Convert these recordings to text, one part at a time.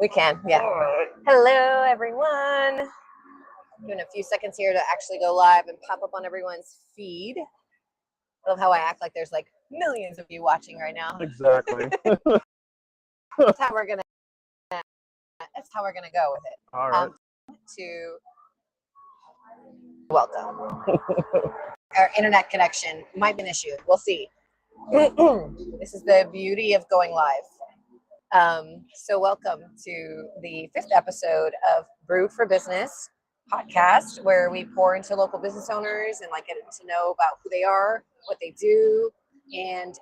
We can, yeah. Hello, everyone. Doing a few seconds here to actually go live and pop up on everyone's feed. I love how I act like there's like millions of you watching right now. Exactly. That's how we're gonna go with it. All right. Welcome. Our internet connection might be an issue. We'll see. This is the beauty of going live. So welcome to the 5th episode of Brewed For Businesss podcast, where we pour into local business owners and get to know about who they are, what they do, and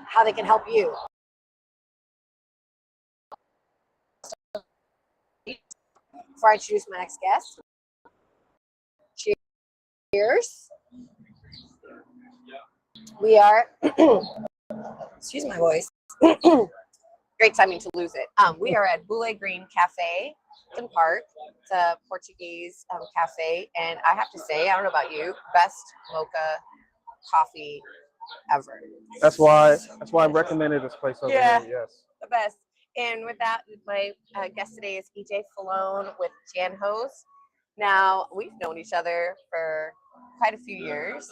how they can help you. Before I introduce my next guest, cheers. We are, excuse my voice. Great timing to lose it. We are at Boule Green Cafe in Park. It's a Portuguese cafe, and I have to say, I don't know about you, best mocha coffee ever. That's why I recommended this place over here. Yes, the best. And with that, my guest today is EJ Filone with JanHost. Now, we've known each other for quite a few years.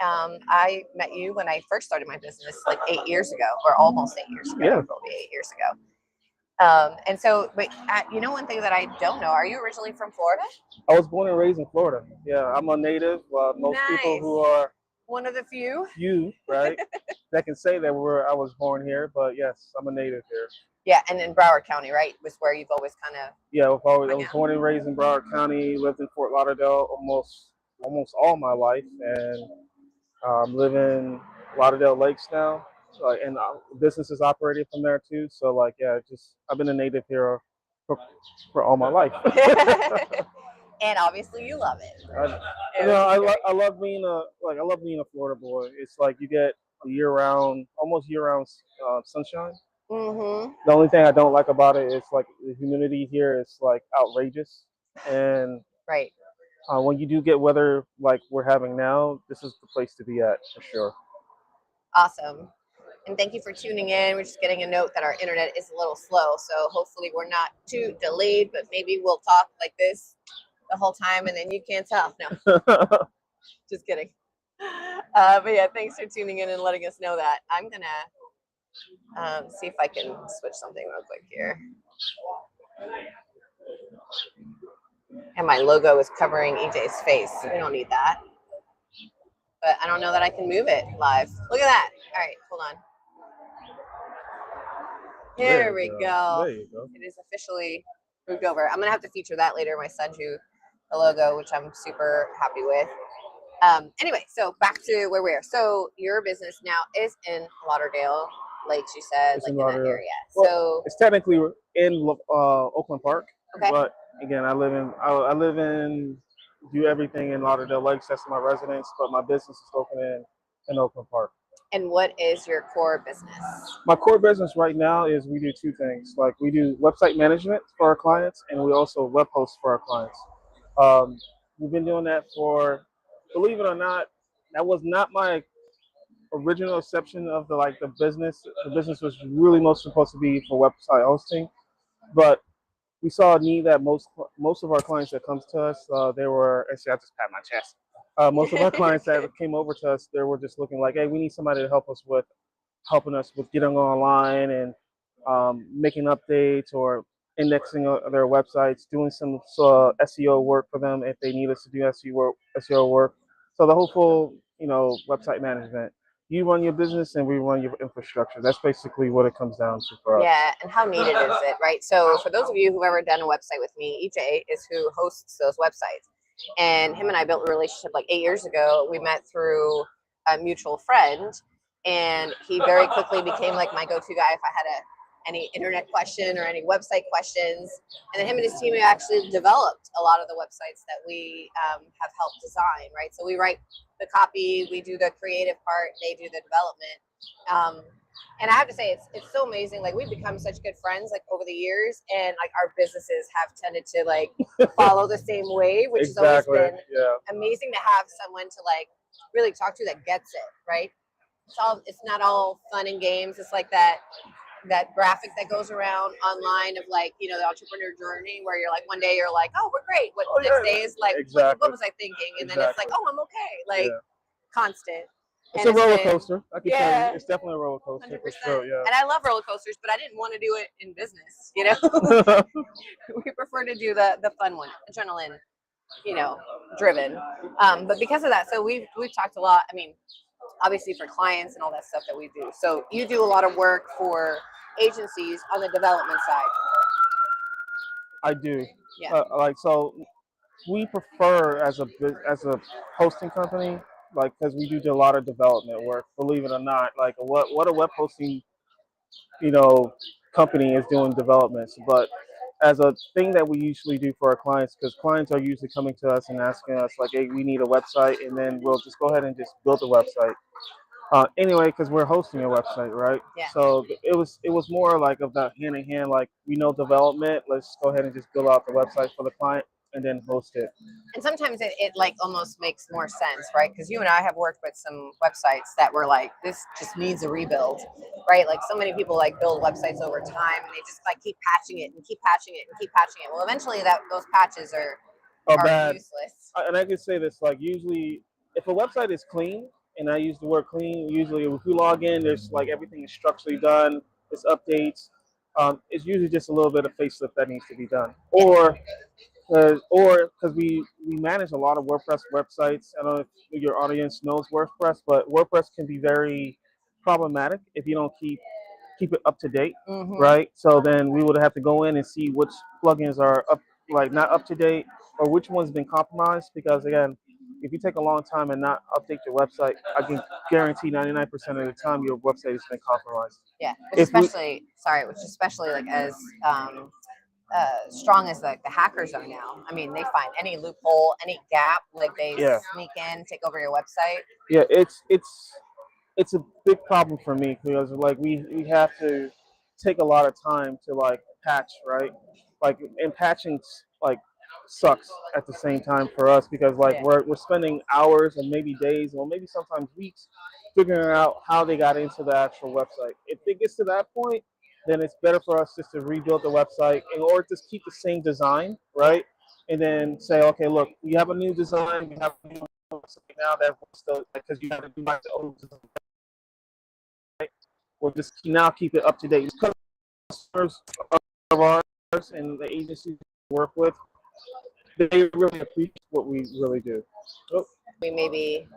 I met you when I first started my business like 8 years ago, or almost 8 years ago. Yeah. Probably 8 years ago. And so, but you know, one thing that I don't know, are you originally from Florida? I was born and raised in Florida. Yeah, I'm a native. Most people who are one of the few, right, that can say that I was born here. But yes, I'm a native here. Yeah, and in Broward County, right, was where you've always kind of. Yeah, I was born and raised in Broward County. Lived in Fort Lauderdale almost all my life, and live in Lauderdale Lakes now. And businesses operated from there too. So I've been a native here for all my life. And obviously you love it. I love being a Florida boy. It's like you get almost year-round sunshine. Mm-hmm. The only thing I don't like about it is like the humidity here is like outrageous. And right. When you do get weather like we're having now, this is the place to be at for sure. Awesome. And thank you for tuning in. We're just getting a note that our internet is a little slow, so hopefully we're not too delayed, but maybe we'll talk like this the whole time and then you can't tell. No, just kidding. But yeah, thanks for tuning in and letting us know that. I'm gonna see if I can switch something real quick here. And my logo is covering EJ's face. We don't need that. But I don't know that I can move it live. Look at that. All right, hold on. There we go. There you go. It is officially moved over. I'm going to have to feature that later. My son drew the logo, which I'm super happy with. Anyway, so back to where we are. So your business now is in Lauderdale Lakes, you said, it's like in that area. Well, so it's technically in Oakland Park. Okay. But again, I live in do everything in Lauderdale Lakes. That's my residence, but my business is located in Oakland Park. And what is your core business? My core business right now is we do two things. Like we do website management for our clients, and we also web host for our clients. We've been doing that for, believe it or not, that was not my original exception of the business. The business was really most supposed to be for website hosting, but we saw a need that most of our clients that comes to us, they were, actually I just pat my chest. Most of our clients that came over to us, they were just looking like, hey, we need somebody to helping us with getting online and making updates or indexing their websites, doing some SEO work for them if they need us to do SEO work. So the whole full, website management. You run your business and we run your infrastructure. That's basically what it comes down to for us. Yeah, and how needed is it, right? So for those of you who've ever done a website with me, EJ is who hosts those websites. And him and I built a relationship like 8 years ago. We met through a mutual friend, and he very quickly became like my go-to guy if I had any internet question or any website questions. And then him and his team actually developed a lot of the websites that we have helped design, right? So we write the copy, we do the creative part, they do the development. And I have to say, it's so amazing. Like, we've become such good friends, like, over the years, and like our businesses have tended to like follow the same way, which has always been amazing to have someone to like really talk to that gets it, right? It's not all fun and games. It's like that that graphic that goes around online of like, you know, the entrepreneur journey where you're like one day you're like, oh, we're great. What the next day is like, what was I thinking? And then it's like, oh, I'm okay. Like constant. It's and a roller been, coaster. I can tell you, it's definitely a roller coaster 100%. for sure. Yeah. And I love roller coasters, but I didn't want to do it in business. You know, we prefer to do the fun one, adrenaline, you know, driven. But because of that, so we've talked a lot. I mean, obviously for clients and all that stuff that we do. So you do a lot of work for agencies on the development side. I do. Yeah. Like so, we prefer as a hosting company, like because we do a lot of development work. Believe it or not, like what a web hosting, you know, company is doing developments, but as a thing that we usually do for our clients, because clients are usually coming to us and asking us like, hey, we need a website, and then we'll just go ahead and just build a website. Anyway, because we're hosting a website, right? Yeah. So it was more like of that hand in hand, like we know development, let's go ahead and just build out the website for the client and then host it. And sometimes it like almost makes more sense, right? Because you and I have worked with some websites that were like, this just needs a rebuild, right? Like so many people like build websites over time and they just like keep patching it and keep patching it and keep patching it. Well, eventually those patches are Bad. useless. And I can say this, like usually if a website is clean, and I use the word clean, usually if you log in, there's like everything is structurally done, it's updates. It's usually just a little bit of facelift that needs to be done. Or because we manage a lot of WordPress websites. I don't know if your audience knows WordPress, but WordPress can be very problematic if you don't keep it up to date, right? So then we would have to go in and see which plugins are up, like not up to date, or which one's been compromised. Because again, if you take a long time and not update your website, I can guarantee 99% of the time your website has been compromised. Yeah, which especially like as strong as like the hackers are now. I mean, they find any loophole, any gap, like they sneak in, take over your website. Yeah, it's a big problem for me because like we have to take a lot of time to like patch, right? Like and patching like sucks at the same time for us because like we're spending hours and maybe days or maybe sometimes weeks figuring out how they got into the actual website. If it gets to that point, then it's better for us just to rebuild the website or just keep the same design, right? And then say, okay, look, we have a new design, we have a new website now that still because you have to do like the old design. We'll just now keep it up to date. Customers of ours and the agencies we work with, they really appreciate what we really do. We maybe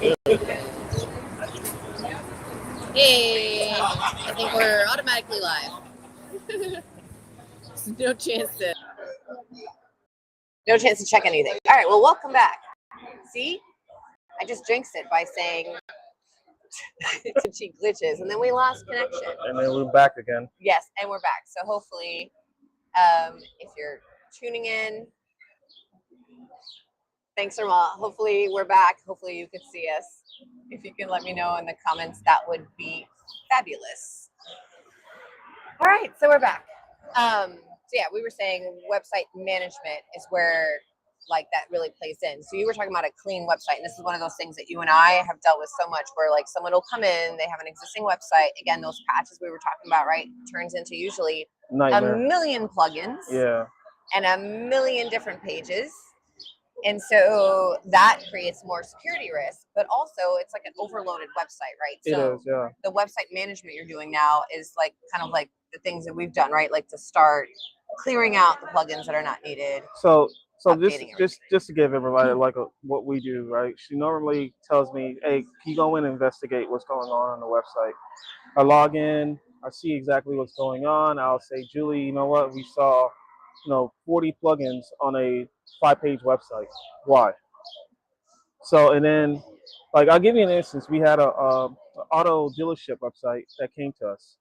Hey, I think we're automatically live. No chance to check anything. All right, well, welcome back. See, I just jinxed it by saying cheap glitches, and then we lost connection. And then we're back again. Yes, and we're back. So hopefully, if you're tuning in, thanks, Irma. Hopefully we're back. Hopefully you can see us. If you can let me know in the comments, that would be fabulous. All right, so we're back. So yeah, we were saying website management is where like that really plays in. So you were talking about a clean website, and this is one of those things that you and I have dealt with so much, where like someone will come in, they have an existing website. Again, those patches we were talking about, right, turns into usually Nightmare. a million plugins, yeah, and a million different pages. And so that creates more security risk, but also it's like an overloaded website, right? So it is, yeah. The website management you're doing now is like kind of like the things that we've done, right? Like to start clearing out the plugins that are not needed. So just to give everybody like what we do, right? She normally tells me, "Hey, can you go in and investigate what's going on the website?" I log in, I see exactly what's going on. I'll say, "Julie, you know what? We saw, 40 plugins on a 5-page website. Why?" So, and then, like, I'll give you an instance. We had a auto dealership website that came to us,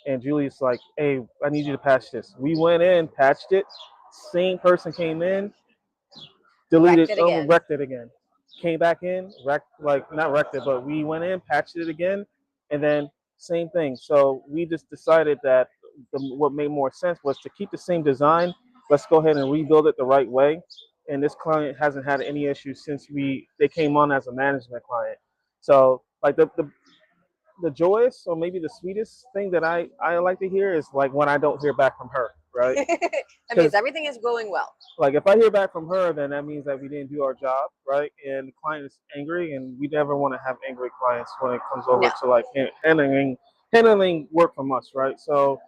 and Julie's like, "Hey, I need you to patch this." We went in, patched it. Same person came in, deleted, wrecked it again. Came back in, not wrecked it, but we went in, patched it again, and then same thing. So we just decided that what made more sense was to keep the same design. Let's go ahead and rebuild it the right way. And this client hasn't had any issues since they came on as a management client. So like the joyous, or maybe the sweetest thing that I like to hear is like when I don't hear back from her, right? That means everything is going well. Like if I hear back from her, then that means that we didn't do our job, right? And the client is angry, and we never want to have angry clients when it comes over to like handling work from us, right? So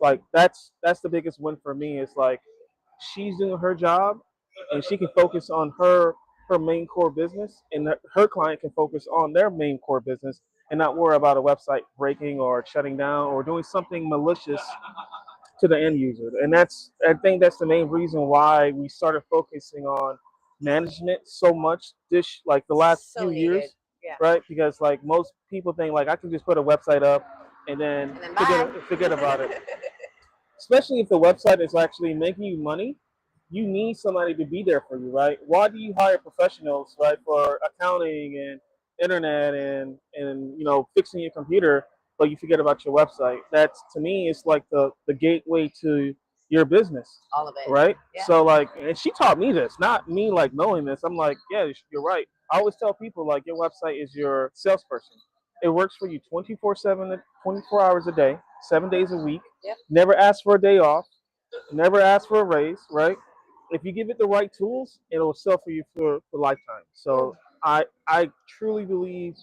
like that's the biggest win for me, is like she's doing her job and she can focus on her main core business, and her client can focus on their main core business and not worry about a website breaking or shutting down or doing something malicious to the end user. And I think that's the main reason why we started focusing on management so much like the last few years, right? Because like most people think like I can just put a website up and then forget about it. Especially if the website is actually making you money, you need somebody to be there for you, right? Why do you hire professionals, right, for accounting and internet and fixing your computer, but you forget about your website? That's, to me, it's like the gateway to your business. All of it. Right? Yeah. So like, and she taught me this, not me like knowing this. I'm like, yeah, you're right. I always tell people like your website is your salesperson. It works for you 24/7, 24 hours a day, 7 days a week. Yep. Never ask for a day off. Never ask for a raise, right? If you give it the right tools, it'll sell for you for lifetime. So I truly believe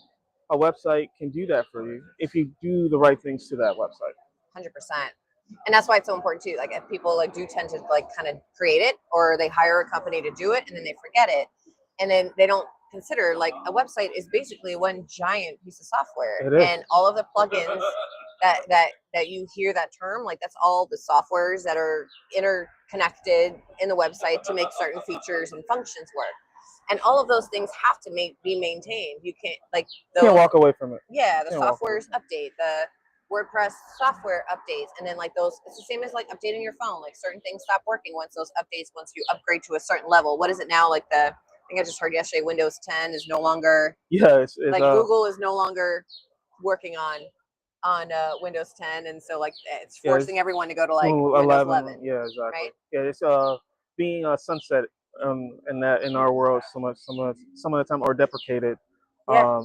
a website can do that for you if you do the right things to that website. 100%. And that's why it's so important too. Like if people like do tend to like kind of create it, or they hire a company to do it and then they forget it, and then they don't consider like a website is basically one giant piece of software, and all of the plugins that you hear that term, like that's all the softwares that are interconnected in the website to make certain features and functions work. And all of those things have to be maintained. You can't can't walk away from it. Yeah, the softwares update, the WordPress software updates, and then like those, it's the same as like updating your phone. Like certain things stop working once you upgrade to a certain level. What is it now? Like I think I just heard yesterday, Windows 10 is no longer. Yeah, it's like Google is no longer working on Windows 10, and so like it's forcing everyone to go to like Windows 11. Yeah, exactly. Right? Yeah, it's being sunset in our world some of the time, or deprecated. Yeah.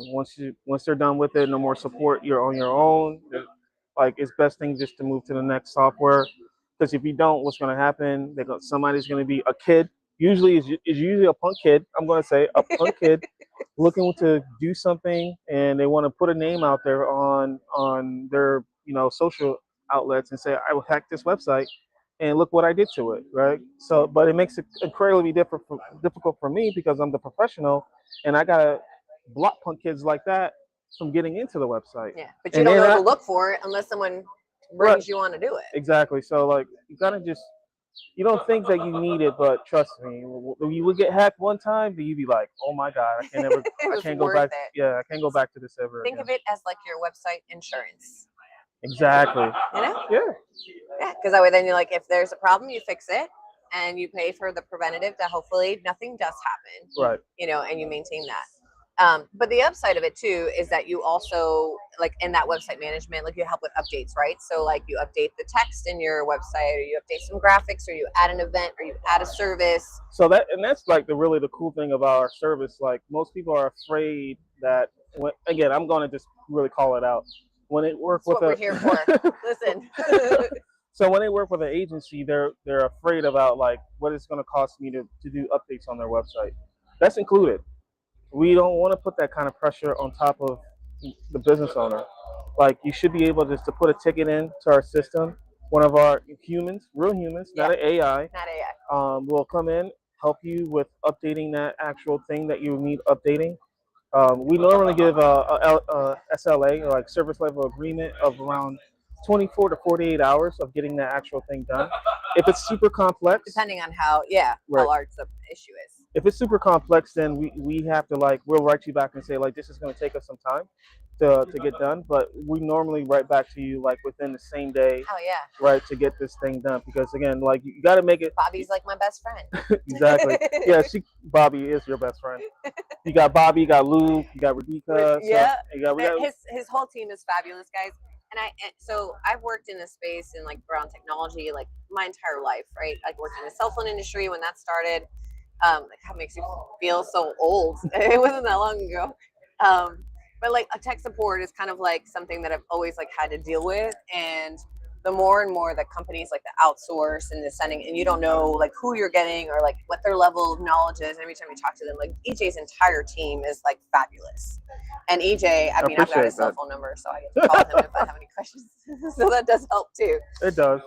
Once they're done with it, no more support. You're on your own. Like it's best thing just to move to the next software, because if you don't, what's going to happen? Somebody's going to be a kid. Usually is usually a punk kid. I'm going to say a punk kid looking to do something, and they want to put a name out there on their social outlets and say, I will hack this website and look what I did to it, right? So, but it makes it incredibly difficult for me because I'm the professional, and I gotta block punt kids like that from getting into the website. Yeah, but you And don't then know to look for it unless someone brings you on to do it. Exactly. So like you gotta just, you don't think that you need it, but trust me, when you would get hacked one time, then you'd be like, oh my god, I can't ever, I can't go back. Yeah, I can't go back to this ever. Think of it as like your website insurance. Exactly. You know? Yeah. Yeah, because that way then you're like, if there's a problem, you fix it, and you pay for the preventative that hopefully nothing does happen. Right. You know, and you maintain that. But the upside of it too is that you also, like in that website management, like you help with updates, right? So like you update the text in your website, or you update some graphics, or you add an event, or you add a service. So that's like the cool thing about our service. Like most people are afraid that again, I'm going to just really call it out. When it works with we're here for. Listen. So when they work with an agency, they're afraid about like what it's going to cost me to do updates on their website. That's included. We don't want to put that kind of pressure on top of the business owner. Like you should be able just to put a ticket in to our system. One of our humans, real humans, not an AI, will come in, help you with updating that actual thing that you need updating. We normally give a SLA, or like service level agreement, of around 24 to 48 hours of getting that actual thing done. If it's super complex, depending on how large the issue is. If it's super complex, then we have to we'll write you back and say like this is going to take us some time to get done, but we normally write back to you like within the same day. Oh yeah. Right, to get this thing done, because again, like you got to make it. Bobby's like my best friend. Exactly. Yeah, Bobby is your best friend. You got Bobby, you got Lou, you got Radika. Yeah. So his whole team is fabulous, guys. So I've worked in this space in like around technology like my entire life, right? I worked in the cell phone industry when that started. Like how it makes you feel so old. It wasn't that long ago. But like a tech support is kind of like something that I've always like had to deal with. And the more and more that companies like to outsource and the sending, and you don't know like who you're getting or like what their level of knowledge is. And every time you talk to them, like EJ's entire team is like fabulous. And EJ, I mean, I've got his cell phone number, so I get to call him if I have any questions. So that does help too. It does.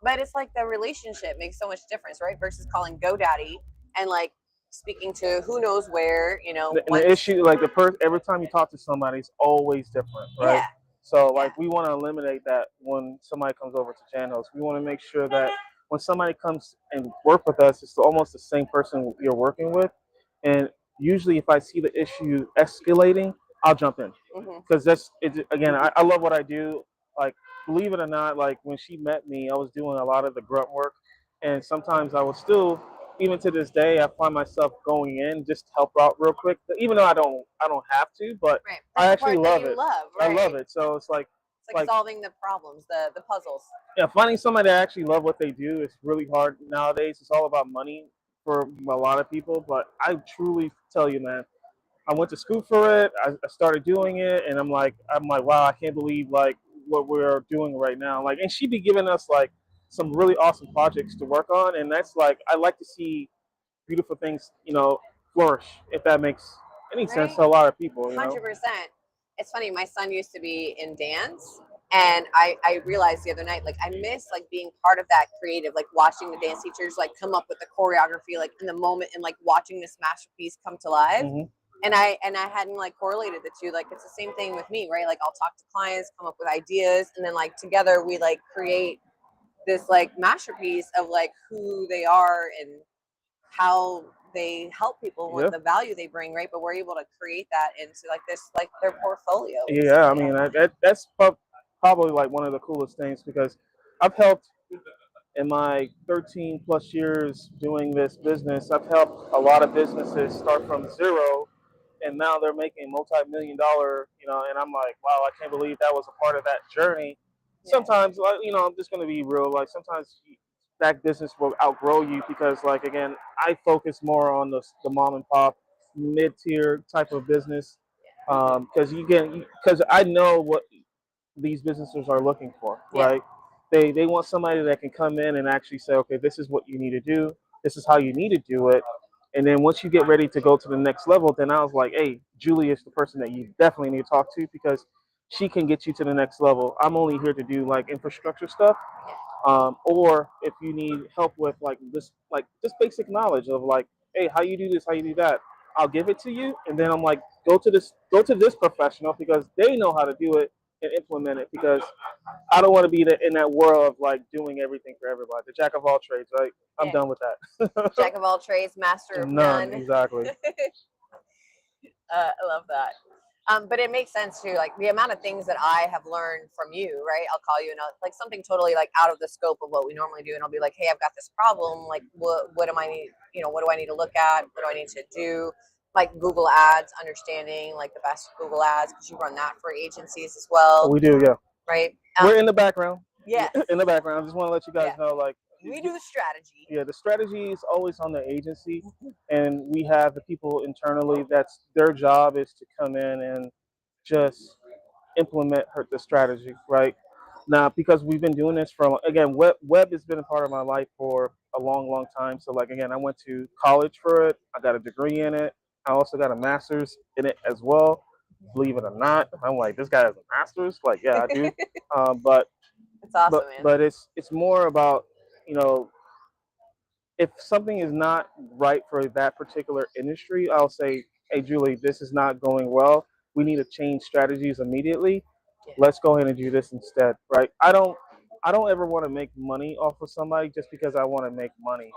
But it's like the relationship makes so much difference, right? Versus calling GoDaddy and like speaking to who knows where, you know. The issue, like every time you talk to somebody, it's always different, right? Yeah. So like we want to eliminate that when somebody comes over to JanHost. We want to make sure that when somebody comes and work with us, it's almost the same person you're working with. And usually if I see the issue escalating, I'll jump in, because again, I love what I do. Like, believe it or not, like when she met me, I was doing a lot of the grunt work, and sometimes I was still, even to this day, I find myself going in just to help out real quick, even though I don't have to, but right. I actually love it. Right. I love it. So it's like solving the problems, the puzzles. Yeah, finding somebody that actually love what they do is really hard nowadays. It's all about money for a lot of people, but I truly tell you, man, I went to school for it. I started doing it, and I'm like, wow, I can't believe like what we're doing right now. Like, and she'd be giving us like some really awesome projects to work on, and that's like, I like to see beautiful things, flourish. If that makes any sense to a lot of people. 100%. It's funny. My son used to be in dance, and I realized the other night, like I miss like being part of that creative, like watching the dance teachers like come up with the choreography, like in the moment, and like watching this masterpiece come to life. And I hadn't like correlated the two. Like it's the same thing with me, right? Like I'll talk to clients, come up with ideas, and then like together we like create this like masterpiece of like who they are and how they help people with the value they bring, right? But we're able to create that into like this, like their portfolio. Yeah, I mean that's probably like one of the coolest things, because I've helped in my 13 plus years doing this business. I've helped a lot of businesses start from zero, and now they're making multi-million-dollar, and I'm like, wow, I can't believe that was a part of that journey. Yeah. Sometimes, I'm just going to be real. Like sometimes that business will outgrow you, because like, again, I focus more on the mom and pop mid-tier type of business. Because I know what these businesses are looking for, right? They want somebody that can come in and actually say, okay, this is what you need to do. This is how you need to do it. And then once you get ready to go to the next level, then I was like, hey, Julie is the person that you definitely need to talk to, because she can get you to the next level. I'm only here to do like infrastructure stuff. Or if you need help with like this basic knowledge of like, hey, how you do this, how you do that, I'll give it to you, and then I'm like, go to this professional because they know how to do it and implement it, because I don't want to be in that world of like doing everything for everybody. The jack of all trades, right? I'm done with that. Jack of all trades, master of None, none. exactly. I love that. But it makes sense too, like the amount of things that I have learned from you, right? I'll call you and like something totally like out of the scope of what we normally do, and I'll be like, hey, I've got this problem. Like, what am I need? What do I need to look at? What do I need to do? Like Google Ads, understanding like the best Google Ads, because you run that for agencies as well. We do, yeah. Right. We're in the background. Yes. In the background. I just want to let you guys know, like, we do the strategy. Yeah, the strategy is always on the agency, and we have the people internally that's their job is to come in and just implement the strategy, right? Now, because we've been doing this for, again, web has been a part of my life for a long time. So like, again, I went to college for it. I got a degree in it. I also got a master's in it as well. Believe it or not, I'm like, this guy has a master's. Like, yeah, I do. But it's awesome, man. But it's more about, if something is not right for that particular industry, I'll say, hey, Julie, this is not going well. We need to change strategies immediately. Yeah. Let's go ahead and do this instead, right? I don't ever want to make money off of somebody just because I want to make money.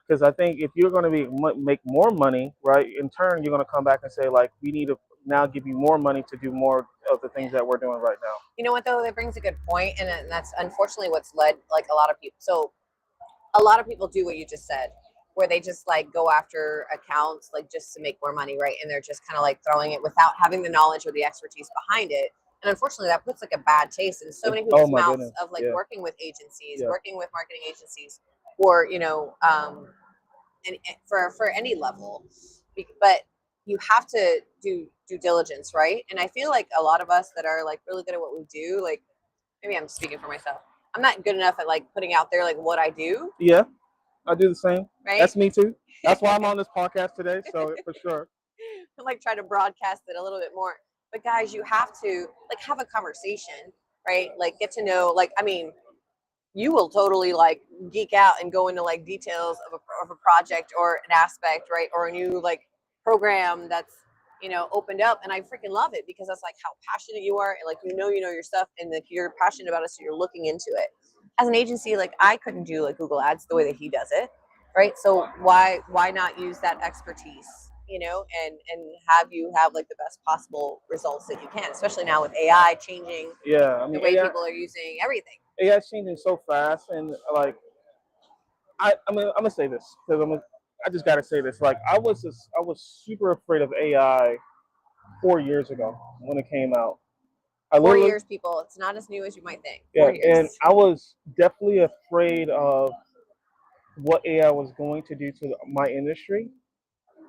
Because I think if you're going to make more money, right, in turn, you're going to come back and say, like, we need to now give you more money to do more of the things that we're doing right now. You know what, though? That brings a good point, and that's unfortunately what's led, like, a lot of people. So a lot of people do what you just said, where they just like go after accounts like just to make more money, right? And they're just kind of like throwing it without having the knowledge or the expertise behind it. And unfortunately, that puts like a bad taste in so many people's mouths of like working with agencies, working with marketing agencies, or and for any level. But you have to do due diligence, right? And I feel like a lot of us that are like really good at what we do, like maybe I'm speaking for myself, I'm not good enough at like putting out there like what I do. Yeah, I do the same. Right? That's me too. That's why I'm on this podcast today. So for sure. I'm like try to broadcast it a little bit more. But guys, you have to like have a conversation, right? Like get to know, like, I mean, you will totally like geek out and go into like details of a project or an aspect, right? Or a new like program that's, opened up, and I freaking love it because that's like how passionate you are, and like you know your stuff, and like you're passionate about it, so you're looking into it. As an agency, like I couldn't do like Google Ads the way that he does it, right? So why not use that expertise, and have like the best possible results that you can, especially now with AI changing the way people are using everything. AI is changing so fast, and like I'm gonna say this because I just gotta say this. Like I was super afraid of AI 4 years ago when it came out. 4 years, people. It's not as new as you might think. 4 years. And I was definitely afraid of what AI was going to do to my industry.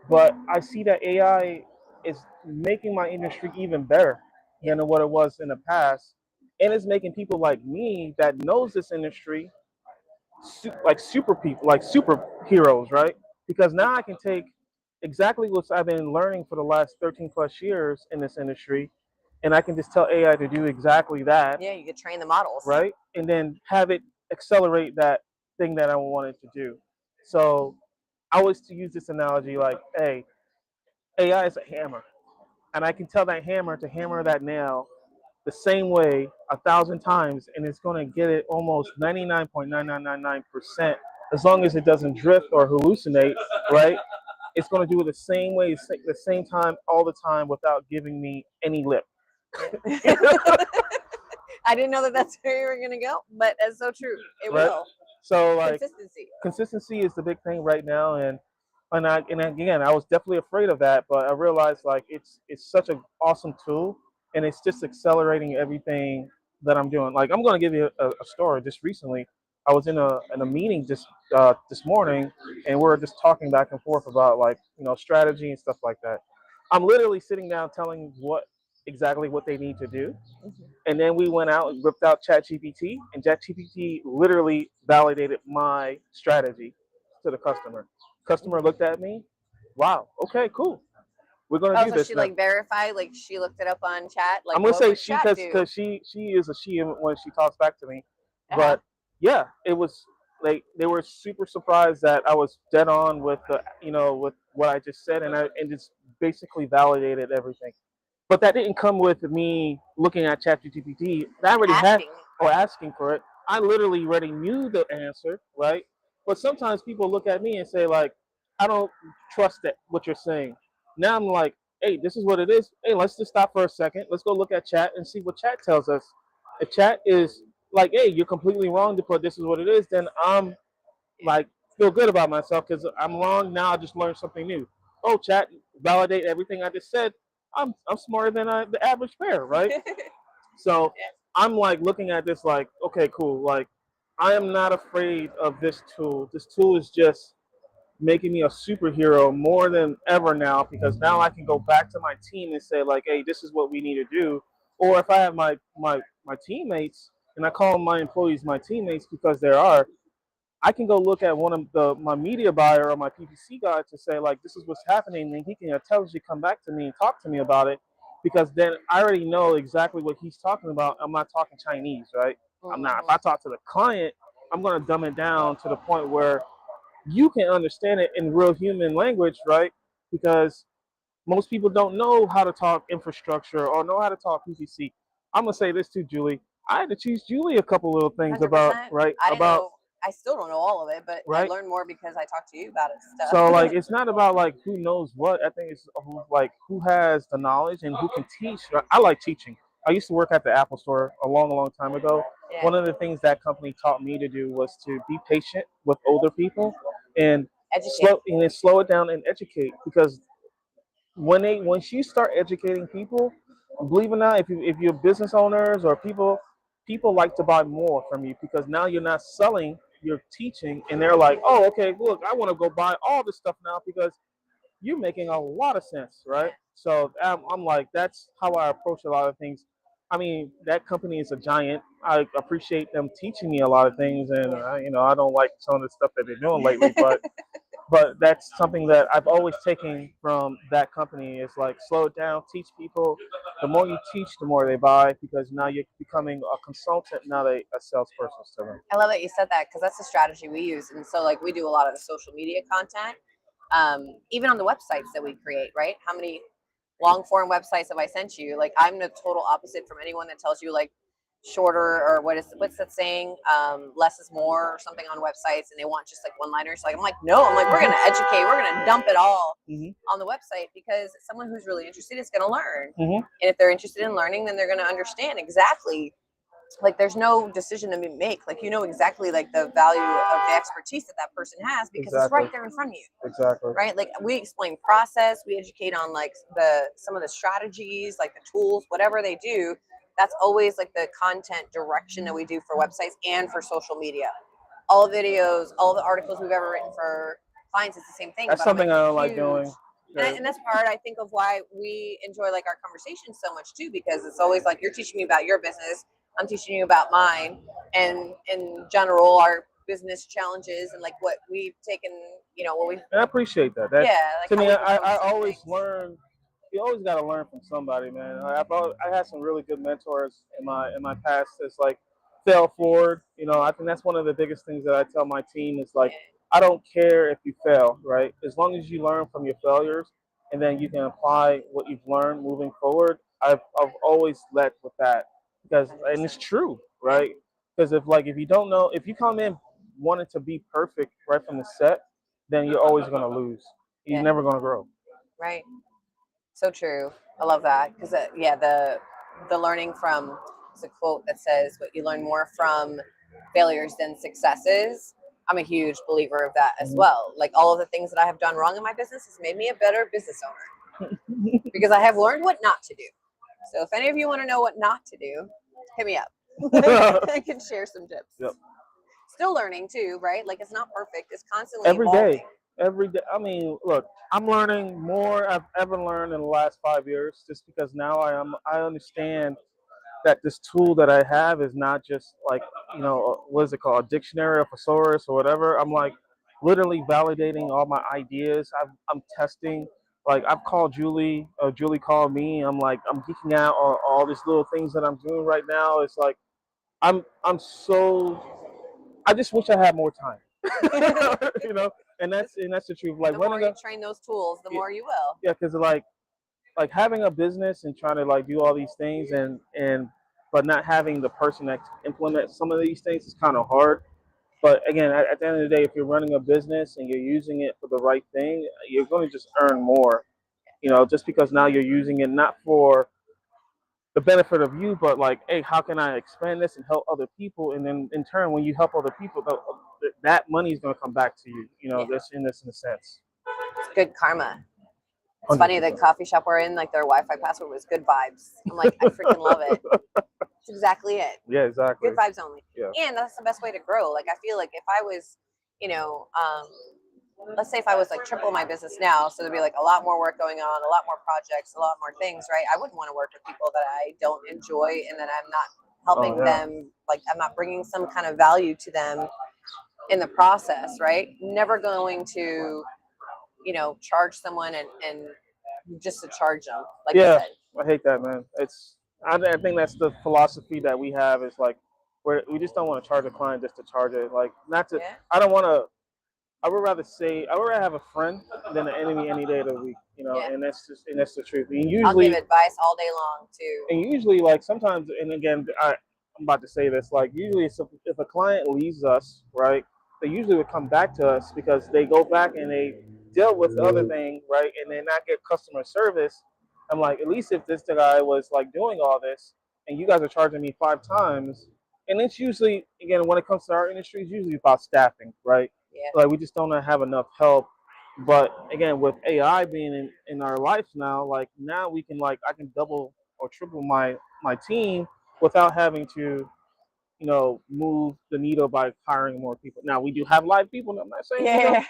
But I see that AI is making my industry even better than what it was in the past, and it's making people like me that knows this industry like super people, like superheroes, right? Because now I can take exactly what I've been learning for the last 13 plus years in this industry, and I can just tell AI to do exactly that. Yeah, you could train the models. Right? And then have it accelerate that thing that I want it to do. So I always use this analogy like, hey, AI is a hammer, and I can tell that hammer to hammer that nail the same way 1,000 times, and it's going to get it almost 99.9999%, as long as it doesn't drift or hallucinate, right? It's going to do it the same way, the same time, all the time, without giving me any lip. I didn't know that that's where you were going to go, but that's so true. It will. So like consistency is the big thing right now, and again, I was definitely afraid of that, but I realized like it's such an awesome tool. And it's just accelerating everything that I'm doing. Like I'm going to give you a story. Just recently, I was in a meeting this morning, and we're just talking back and forth about like strategy and stuff like that. I'm literally sitting down telling exactly what they need to do, and then we went out and whipped out ChatGPT, and ChatGPT literally validated my strategy to the customer. Customer looked at me, wow, okay, cool. We're gonna do this. She like verified, like she looked it up on chat. Like I'm gonna say she because she is a she when she talks back to me. But yeah, it was like they were super surprised that I was dead on with with what I just said, and it's basically validated everything. But that didn't come with me looking at ChatGPT. I already had, or asking for it. I literally already knew the answer, right? But sometimes people look at me and say, like, I don't trust that what you're saying. Now I'm like, hey, this is what it is. Hey, let's just stop for a second. Let's go look at chat and see what chat tells us. If chat is like, hey, you're completely wrong to put this is what it is, then I'm like feel good about myself because I'm wrong. Now I just learned something new. Oh, chat, validate everything I just said. I'm smarter than the average pair, right? So I'm like looking at this like, okay, cool. Like I am not afraid of this tool. This tool is just making me a superhero more than ever now because now I can go back to my team and say like, hey, this is what we need to do. Or if I have my teammates and I call my employees my teammates because there are, I can go look at one of my media buyer or my PPC guy to say like this is what's happening, and he can intelligently come back to me and talk to me about it, because then I already know exactly what he's talking about. I'm not talking Chinese, right? I'm not. If I talk to the client, I'm gonna dumb it down to the point where you can understand it in real human language, right? Because most people don't know how to talk infrastructure or know how to talk PPC. I'm gonna say this too, Julie. I had to teach Julie a couple little things 100%. about I still don't know all of it, but right? I learned more because I talked to you about it stuff. So like it's not about like who knows what. I think it's like who has the knowledge and who can teach. I like teaching. I used to work at the Apple Store a long time ago. Yeah. One of the things that company taught me to do was to be patient with older people and slow it down and educate, because once you start educating people, believe it or not, if you're business owners or people like to buy more from you because now you're not selling, you're teaching, and they're like, oh, okay, look, I want to go buy all this stuff now because you're making a lot of sense, right? So I'm like, that's how I approach a lot of things. I mean, that company is a giant. I appreciate them teaching me a lot of things, and I don't like some of the stuff that they're doing lately, but that's something that I've always taken from that company is like slow it down, teach people. The more you teach, the more they buy, because now you're becoming a consultant, not a salesperson to them. I love that you said that, because that's the strategy we use. And so like we do a lot of the social media content, even on the websites that we create, right? How many long form websites have I sent you? Like I'm the total opposite from anyone that tells you like shorter, or what's that saying, less is more or something on websites, and they want just like one liners. Like I'm like, no, I'm like, we're gonna educate, we're gonna dump it all on the website, because someone who's really interested is gonna learn, and if they're interested in learning, then they're gonna understand exactly. Like there's no decision to make. Like you know exactly like the value of the expertise that person has, because it's right there in front of you. Exactly. Right. Like we explain process, we educate on like some of the strategies, like the tools, whatever they do. That's always like the content direction that we do for websites and for social media. All videos, all the articles we've ever written for clients, it's the same thing. That's something I don't like doing. And that's part, I think, of why we enjoy like our conversations so much too, because it's always like you're teaching me about your business, I'm teaching you about mine, and in general our business challenges and like what we've taken, what we've. And I appreciate that. Yeah. Like to me, I always learn. You always got to learn from somebody, man. I had some really good mentors in my past. It's like fail forward. I think that's one of the biggest things that I tell my team is like, I don't care if you fail, right? As long as you learn from your failures and then you can apply what you've learned moving forward. I've always led with that, and it's true, right? Because if you don't know, if you come in wanting to be perfect right from the set, then you're always going to lose. You're never going to grow. Right. So true. I love that, because the learning from, it's a quote that says, "What you learn more from failures than successes." I'm a huge believer of that as well. Like all of the things that I have done wrong in my business has made me a better business owner because I have learned what not to do. So if any of you want to know what not to do, hit me up. I can share some tips. Yep. Still learning too, right? Like it's not perfect. It's constantly every evolving. day. Every day. I mean, look, I'm learning more I've ever learned in the last 5 years, just because now I understand that this tool that I have is not just like, what is it called, a dictionary, a thesaurus or whatever. I'm like literally validating all my ideas. I'm testing. Like I've called Julie, Julie called me. I'm like, I'm geeking out on all these little things that I'm doing right now. It's like, I just wish I had more time. And that's the truth. Like the more you train those tools, the more you will. Yeah, because like like having a business and trying to like do all these things and but not having the person that implement some of these things is kind of hard. But again, at the end of the day, if you're running a business and you're using it for the right thing, you're going to just earn more. Just because now you're using it not for the benefit of you, but like, hey, how can I expand this and help other people? And then in turn, when you help other people, that money is going to come back to you. Yeah. That's in a sense. It's good karma. It's funny, the coffee shop we're in, like their Wi-Fi password was good vibes. I'm like, I freaking love it. That's exactly it. Yeah, exactly. Good vibes only. Yeah. And that's the best way to grow. Like I feel like if I was, let's say if I was like triple my business now, so there'd be like a lot more work going on, a lot more projects, a lot more things, right? I wouldn't want to work with people that I don't enjoy and that I'm not helping them, like I'm not bringing some kind of value to them in the process, right? Never going to, charge someone and just to charge them. Like yeah, I said. I hate that, man. I think that's the philosophy that we have is like, we just don't want to charge a client just to charge it. Like, not to, I don't want to, I would rather have a friend than an enemy any day of the week, and that's the truth. And usually, I'll give advice all day long too. And usually, like sometimes, and again, I'm about to say this, like usually if a client leaves us, right, they usually would come back to us because they go back and they deal with the other thing, right, and they not get customer service. I'm like, at least if this guy was like doing all this and you guys are charging me 5 times, and it's usually, again, when it comes to our industry, it's usually about staffing, right? Yeah. Like we just don't have enough help. But again, with AI being in our lives now, like now we can I can double or triple my team without having to, move the needle by hiring more people. Now we do have live people, I'm not saying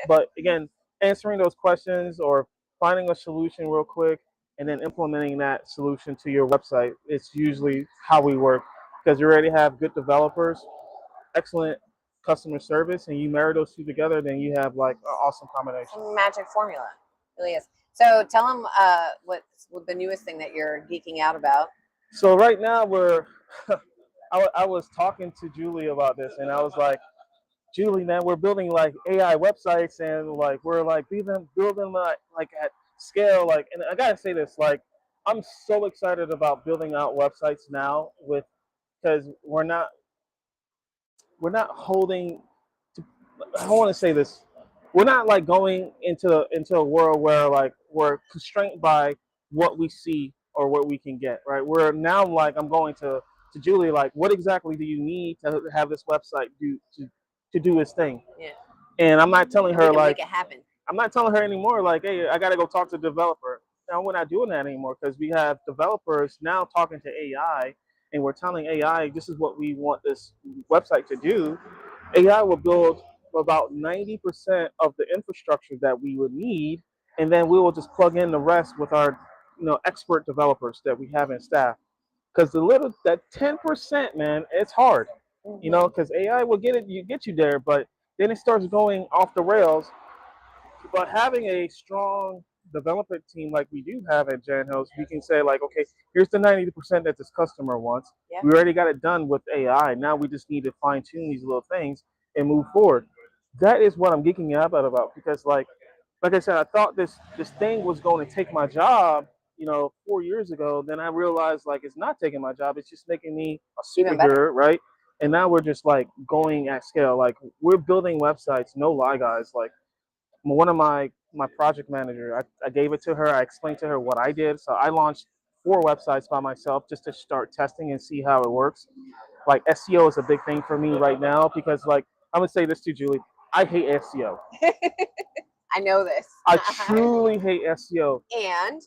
but again, answering those questions or finding a solution real quick and then implementing that solution to your website, it's usually how we work because you already have good developers, excellent customer service, and you marry those two together, then you have like an awesome combination. Magic formula, it really is. So tell them what the newest thing that you're geeking out about. So right now I was talking to Julie about this, and I was like, Julie, man, we're building like AI websites, and like we're like building like at scale, like, and I gotta say this, like, I'm so excited about building out websites now because we're not holding. I want to say this. We're not like going into a world where like we're constrained by what we see or what we can get, right? We're now like, I'm going to Julie, like, what exactly do you need to have this website do to do its thing? Yeah. And I'm not telling her like, make it happen. I'm not telling her anymore like, hey, I got to go talk to the developer. Now we're not doing that anymore because we have developers now talking to AI, and we're telling AI this is what we want this website to do. AI will build about 90% of the infrastructure that we would need, and then we will just plug in the rest with our expert developers that we have in staff. Because that 10%, man, it's hard, because AI will get you there, but then it starts going off the rails. But having a strong development team like we do have at JanHost, we can say like, okay, here's the 90% that this customer wants. Yeah. We already got it done with AI. Now we just need to fine tune these little things and move forward. That is what I'm geeking out about because like I said, I thought this thing was going to take my job, 4 years ago. Then I realized like it's not taking my job. It's just making me a superhero, right? And now we're just like going at scale. Like we're building websites. No lie, guys. Like one of my project manager, I gave it to her. I explained to her what I did. So I launched 4 websites by myself just to start testing and see how it works. Like SEO is a big thing for me right now because like I'm gonna say this to Julie, I hate SEO. I know this. I truly hate SEO. And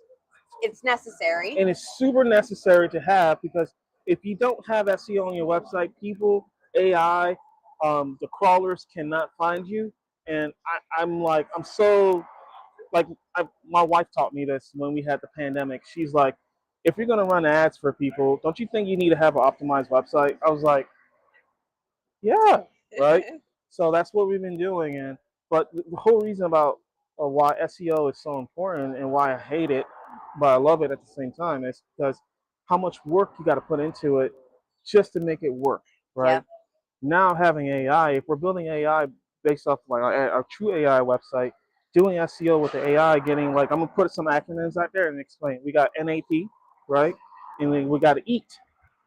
it's necessary. And it's super necessary to have because if you don't have SEO on your website, people, AI, the crawlers cannot find you. And I'm so like, my wife taught me this when we had the pandemic. She's like, if you're going to run ads for people, don't you think you need to have an optimized website? I was like, yeah, right. So that's what we've been doing. But the whole reason about why SEO is so important and why I hate it, but I love it at the same time, is because how much work you got to put into it just to make it work, right? Yeah. Now having AI, if we're building AI based off like a true AI website, doing SEO with the AI, getting like, I'm gonna put some acronyms out there and explain. We got NAP, right? And then we got EAT,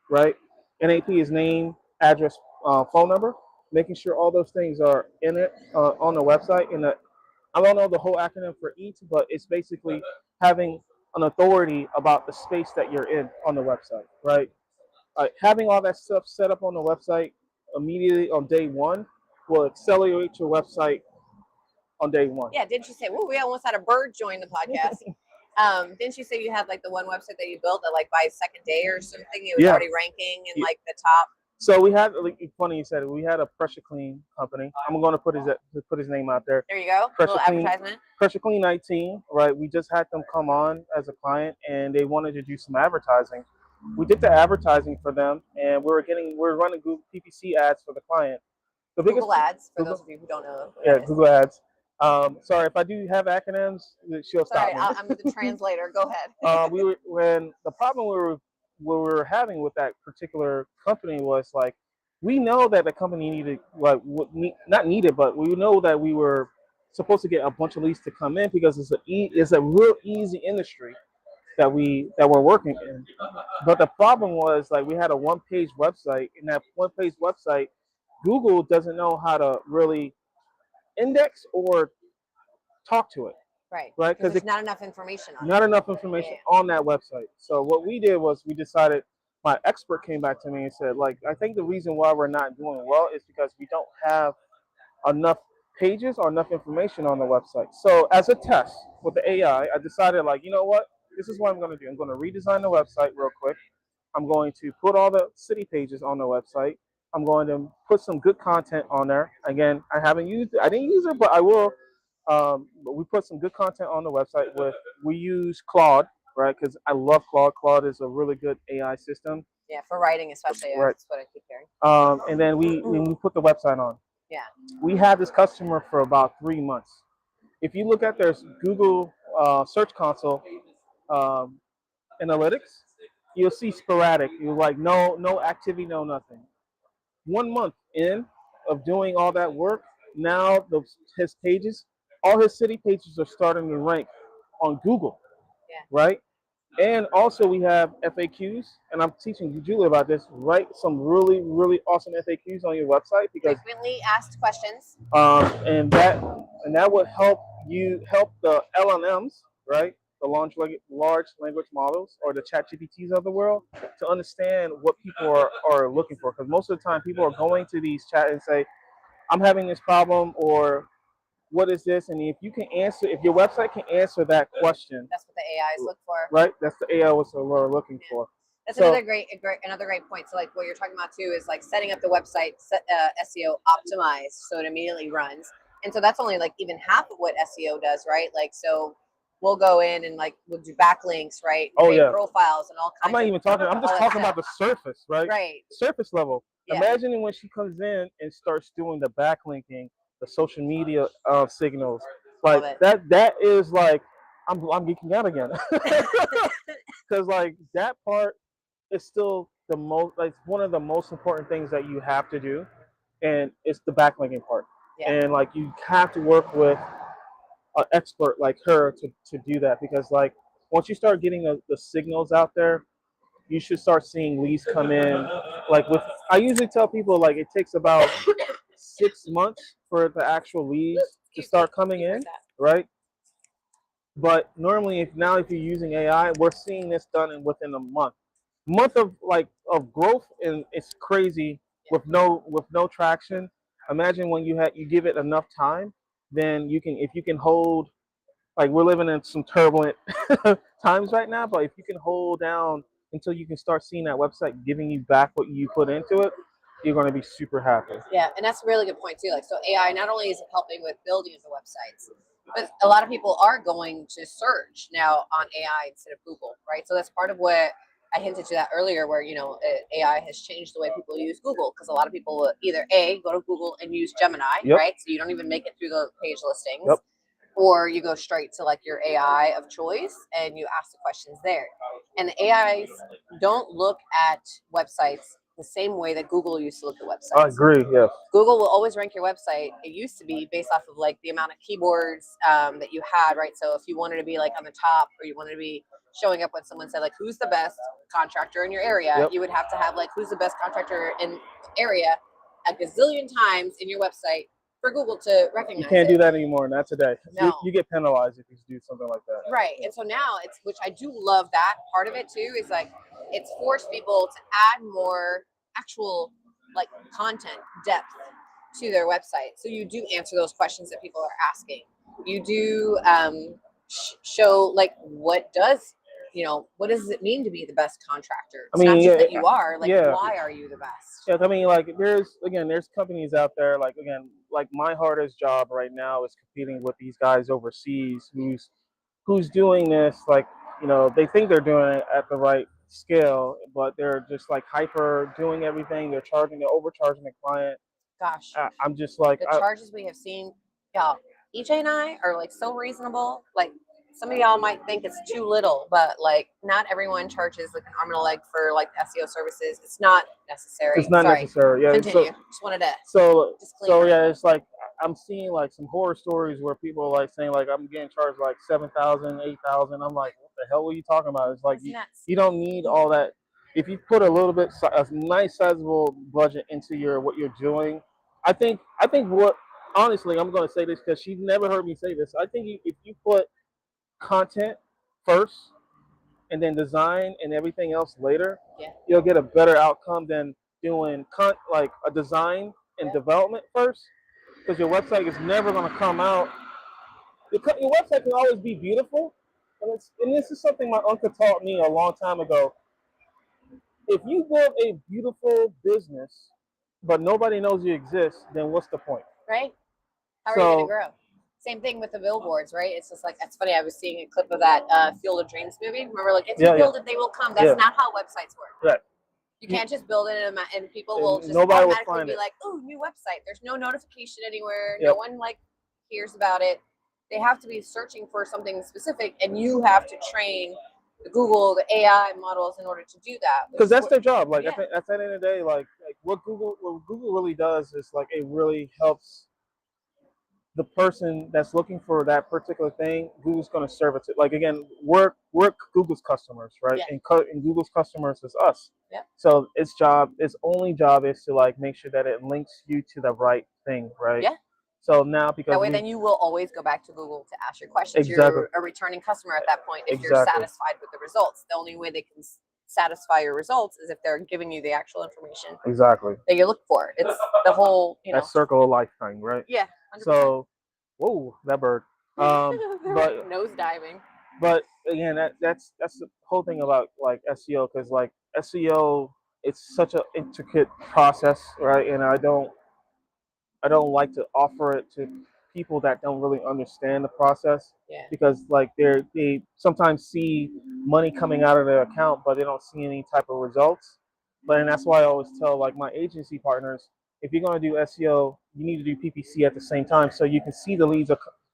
right? NAP is name, address, phone number. Making sure all those things are in it on the website. And I don't know the whole acronym for EAT, but it's basically having an authority about the space that you're in on the website, right? Having all that stuff set up on the website immediately on day one will accelerate your website on day one. Yeah, didn't you say, well, we almost had a bird join the podcast. Didn't you say you had like the one website that you built that like by second day or something, it was already ranking in like the top? So we had, like, funny you said it, we had a pressure clean company. I'm going to put his name out there. There you go. Pressure Little advertisement. Pressure Clean 19, right? We just had them come on as a client, and they wanted to do some advertising. We did the advertising for them, and we were running Google PPC ads for the client. The biggest Google ads, for those of you who don't know. Yeah, Google ads. Sorry if I do have acronyms, she'll stop me. I'm the translator. Go ahead. When the problem we were having with that particular company was like, we know that the company needed, like, not needed, but we know that we were supposed to get a bunch of leads to come in because it's a real easy industry that we're working in. But the problem was, like, we had a one-page website, and that one-page website, Google doesn't know how to really index or talk to it. Right. Because there's not enough information on on that website. So what we did was we decided, my expert came back to me and said, like, I think the reason why we're not doing well is because we don't have enough pages or enough information on the website. So as a test with the AI, I decided, like, you know what? This is what I'm going to do. I'm going to redesign the website real quick. I'm going to put all the city pages on the website. I'm going to put some good content on there. Again, I didn't use it, but I will. But we put some good content on the website we use Claude, right? Because I love Claude. Claude is a really good AI system. Yeah, for writing especially. Right. That's what I keep hearing. And then we put the website on. Yeah. We had this customer for about 3 months. If you look at their Google Search Console analytics, you'll see sporadic. You're like, no activity, no nothing. 1 month in of doing all that work, now his pages, all his city pages are starting to rank on Google. Yeah. Right? And also we have FAQs, and I'm teaching Julia about this. Write some really, really awesome FAQs on your website, because frequently asked questions. And that would help the LLMs, right? The large language models, or the ChatGPTs of the world, to understand what people are looking for. Because most of the time people are going to these chat and say, I'm having this problem, or what is this? And if your website can answer that question, that's what the AIs look for. Right? That's the AI we're looking for. That's another great point. So like what you're talking about too is like setting up the website SEO optimized so it immediately runs. And so that's only like even half of what SEO does, right? Like, so we'll go in and like we'll do backlinks, right? Oh, yeah. Profiles and all kinds. I'm not even talking. I'm just talking about the surface, right? Right. Surface level. Yeah. Imagine when she comes in and starts doing the backlinking, the social media signals, like that is like, I'm geeking out again, because like that part is still the most, like, one of the most important things that you have to do, and it's the backlinking part. Yeah. And like you have to work with an expert like her to do that, because like once you start getting the signals out there, you should start seeing leads come in. Like I usually tell people, like, it takes about 6 months for the actual leads to start coming in, right? But normally, if you're using AI, we're seeing this done within a month of growth, and it's crazy. With no traction. Imagine when you give it enough time, then if you can hold, like, we're living in some turbulent times right now, but if you can hold down until you can start seeing that website giving you back what you put into it, you're going to be super happy. Yeah, and that's a really good point too. Like, so AI not only is it helping with building of the websites, but a lot of people are going to search now on AI instead of Google, right? So that's part of what I hinted to that earlier, where, you know, AI has changed the way people use Google, because a lot of people will either go to Google and use Gemini, right? So you don't even make it through the page listings, or you go straight to like your AI of choice and you ask the questions there. And the AIs don't look at websites the same way that Google used to look at websites. I agree. Yes. Google will always rank your website. It used to be based off of like the amount of keywords that you had, right? So if you wanted to be like on the top, or you wanted to be showing up when someone said like, who's the best contractor in your area, Yep. you would have to have like, who's the best contractor in area a gazillion times in your website for Google to recognize. You can't it. do that anymore, not today. No. You get penalized if you do something like that. Right. And so now it's, which I do love that part of it too, is like it's forced people to add more actual like content depth to their website. So you do answer those questions that people are asking. You do show like what does it mean to be the best contractor? It's not just that you are, like why are you the best? Yeah, I mean, like there's companies out there like my hardest job right now is competing with these guys overseas who's doing this, like, they think they're doing it at the right scale, but they're just like hyper doing everything. They're overcharging the client. Gosh, I'm just like the charges we have seen, y'all. EJ and I are like so reasonable. Like some of y'all might think it's too little, but like not everyone charges like an arm and a leg for like SEO services. It's not necessary. It's not necessary. Yeah. Continue. Just wanted to. So yeah, it's like I'm seeing like some horror stories where people are like saying like I'm getting charged like $7,000, $8,000. I'm like, what the hell are you talking about? It's like you don't need all that. If you put a nice sizable budget into what you're doing, I think what, honestly, I'm going to say this because she's never heard me say this. I think if you put content first and then design and everything else later, you'll get a better outcome than doing like a design and development first, because your website is never going to come out. Your website can always be beautiful, and this is something my uncle taught me a long time ago. If you build a beautiful business but nobody knows you exist, then what's the point? Right? How are you going to grow? Same thing with the billboards, right? It's just like, it's funny. I was seeing a clip of that Field of Dreams movie. Remember, like, if you build it, they will come. That's not how websites work. Right. You can't just build it and people will just nobody automatically will be like, oh, new website. There's no notification anywhere. No one like hears about it. They have to be searching for something specific, and you have to train the Google, the AI models in order to do that. Because that's their job. Like at the end of the day, like what Google really does is like it really helps the person that's looking for that particular thing. Google's going to serve it to. Like again, we're Google's customers, right? Yeah. And Google's customers is us. Yeah. So its only job is to like make sure that it links you to the right thing, right? Yeah. So now, because that way, then you will always go back to Google to ask your questions. Exactly. You're a returning customer at that point if you're satisfied with the results. The only way they can satisfy your results is if they're giving you the actual information that you look for. It's the whole, that circle of life thing, right? Yeah. 100%. So, whoa, that bird. But nose diving. But again, that's the whole thing about like SEO, because like SEO, it's such an intricate process, right? And I don't like to offer it to people that don't really understand the process, because like they sometimes see money coming out of their account, but they don't see any type of results. And that's why I always tell like my agency partners, if you're going to do SEO, you need to do PPC at the same time, so you can see the leads.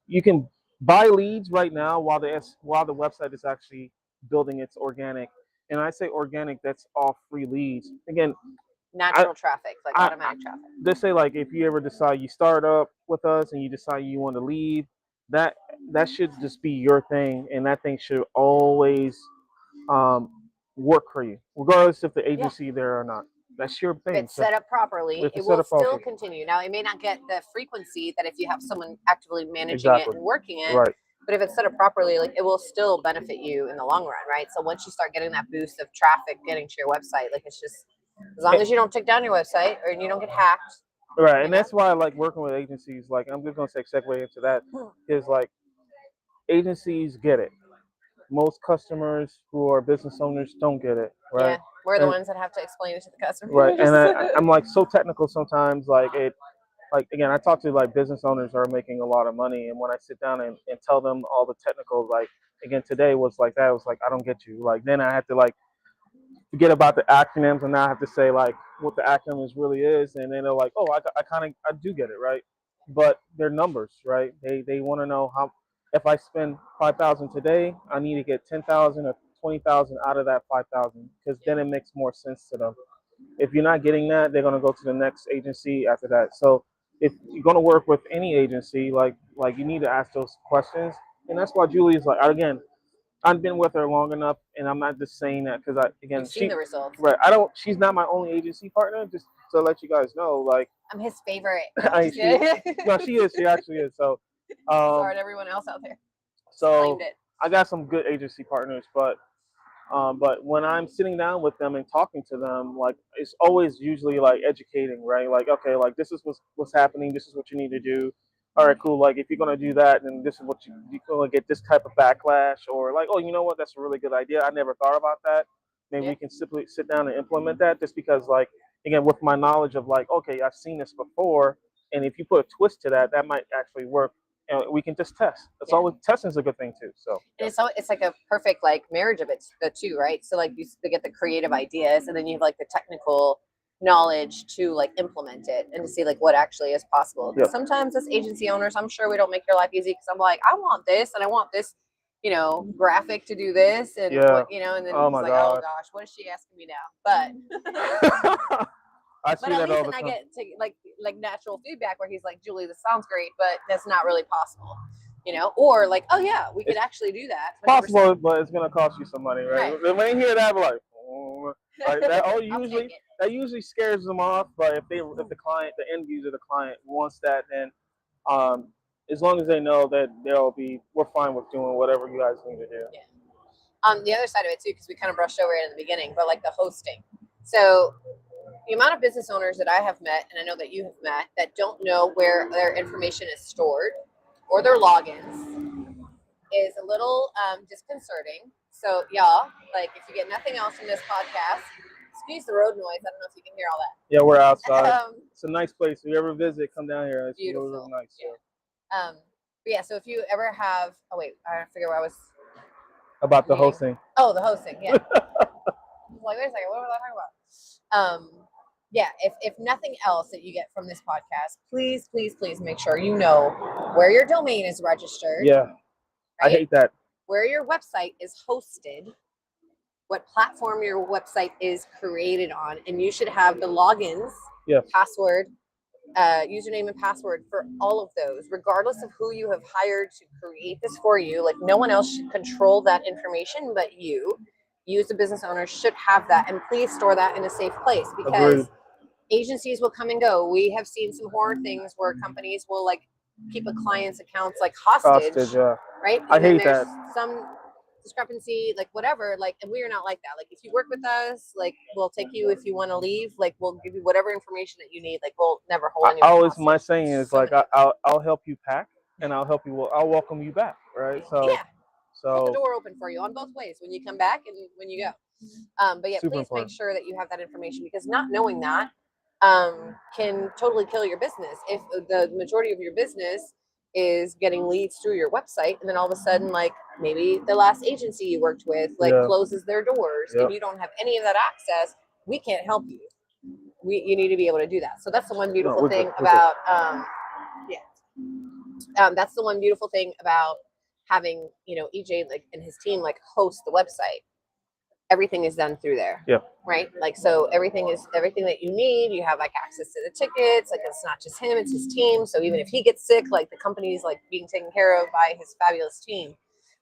You can buy leads right now while the website is actually building its organic. And I say organic, that's all free leads. Again, natural traffic, like automatic traffic. They say like if you ever decide you start up with us and you decide you want to leave, that should just be your thing, and that thing should always work for you, regardless if the agency there or not. That's your thing. If it's set up properly, it will still continue. Now, it may not get the frequency that if you have someone actively managing it and working it. Right. But if it's set up properly, like it will still benefit you in the long run, right? So once you start getting that boost of traffic getting to your website, like it's just, as long as you don't take down your website or you don't get hacked. Right, and that's why I like working with agencies. Like I'm just gonna segue into that, is like agencies get it. Most customers who are business owners don't get it, right? Yeah, we're the ones that have to explain it to the customer. Right, and I'm like so technical sometimes. Like again, I talk to like business owners who are making a lot of money, and when I sit down and tell them all the technical, like again today was like that. It was like I don't get you. Like then I had to like forget about the acronyms, and now I have to say like what the acronyms really is, and then they're like, oh, I do get it, right? But they're numbers, right? They want to know how, if I spend 5,000 today, I need to get 10,000 or 20,000 out of that 5,000, because then it makes more sense to them. If you're not getting that, they're going to go to the next agency after that. So if you're going to work with any agency, like you need to ask those questions. And that's why Julie is like, again, I've been with her long enough, and I'm not just saying that because You've seen the results. Right. She's not my only agency partner. Just to let you guys know, like I'm his favorite. She is. She actually is. So, sorry to everyone else out there. So I got some good agency partners, but when I'm sitting down with them and talking to them, like it's always usually like educating, right? Like, okay, like this is what's happening. This is what you need to do. All right, cool. Like if you're gonna do that, then this is what you're gonna get this type of backlash, or like, oh, you know what? That's a really good idea. I never thought about that. Maybe we can simply sit down and implement that. Just because, like, again, with my knowledge of like, okay, I've seen this before, and if you put a twist to that, that might actually work. And we can just test. That's always testing is a good thing too. So and it's like a perfect like marriage of it the two, right? So like you get the creative ideas, and then you have like the technical knowledge to like implement it and to see like what actually is possible. Sometimes as agency owners, I'm sure we don't make your life easy because I'm like, I want this and I want this, graphic to do this and what, and then it's like, oh gosh, what is she asking me now? But but at least then I get to like natural feedback where he's like, Julie, this sounds great, but that's not really possible, or like, oh yeah, we could actually do that. It's possible, but it's gonna cost you some money, right? When you hear that, we're like, oh, that usually scares them off. But if the end user, the client wants that, then as long as they know that we're fine with doing whatever you guys need to do. Yeah. The other side of it too, because we kind of brushed over it in the beginning, but like the hosting. So the amount of business owners that I have met, and I know that you have met, that don't know where their information is stored or their logins is a little disconcerting. So y'all, like if you get nothing else from this podcast, excuse the road noise. I don't know if you can hear all that. Yeah, we're outside. It's a nice place. If you ever visit, come down here. It's beautiful. Really nice. Yeah. But yeah, so if you ever have, I forget where I was. About the hosting. Oh, the hosting, yeah. I was like, wait a second, what was I talking about? Yeah, if nothing else that you get from this podcast, please, please, please make sure you know where your domain is registered. Yeah, right? I hate that. Where your website is hosted, what platform your website is created on, and you should have the logins, password, username and password for all of those, regardless of who you have hired to create this for you. Like no one else should control that information but you. You as a business owner should have that, and please store that in a safe place because agencies will come and go. We have seen some horror things where companies will like keep a client's accounts like hostage, right? And I hate that. Some discrepancy, like whatever, like, and we are not like that. Like if you work with us, like we'll take you if you want to leave, like we'll give you whatever information that you need. Like we'll never hold anyone hostage. My saying is like I'll help you pack and I'll welcome you back, right? So hold the door open for you on both ways when you come back and when you go. But yeah, please make sure that you have that information because not knowing that can totally kill your business. If the majority of your business is getting leads through your website, and then all of a sudden, like maybe the last agency you worked with closes their doors and you don't have any of that access, we can't help you. You need to be able to do that. So that's the one beautiful thing about that's the one beautiful thing about having EJ like and his team like host the website. Everything is done through there. Yeah. Right. Like so everything that you need. You have like access to the tickets. Like it's not just him, it's his team. So even if he gets sick, like the company is like being taken care of by his fabulous team.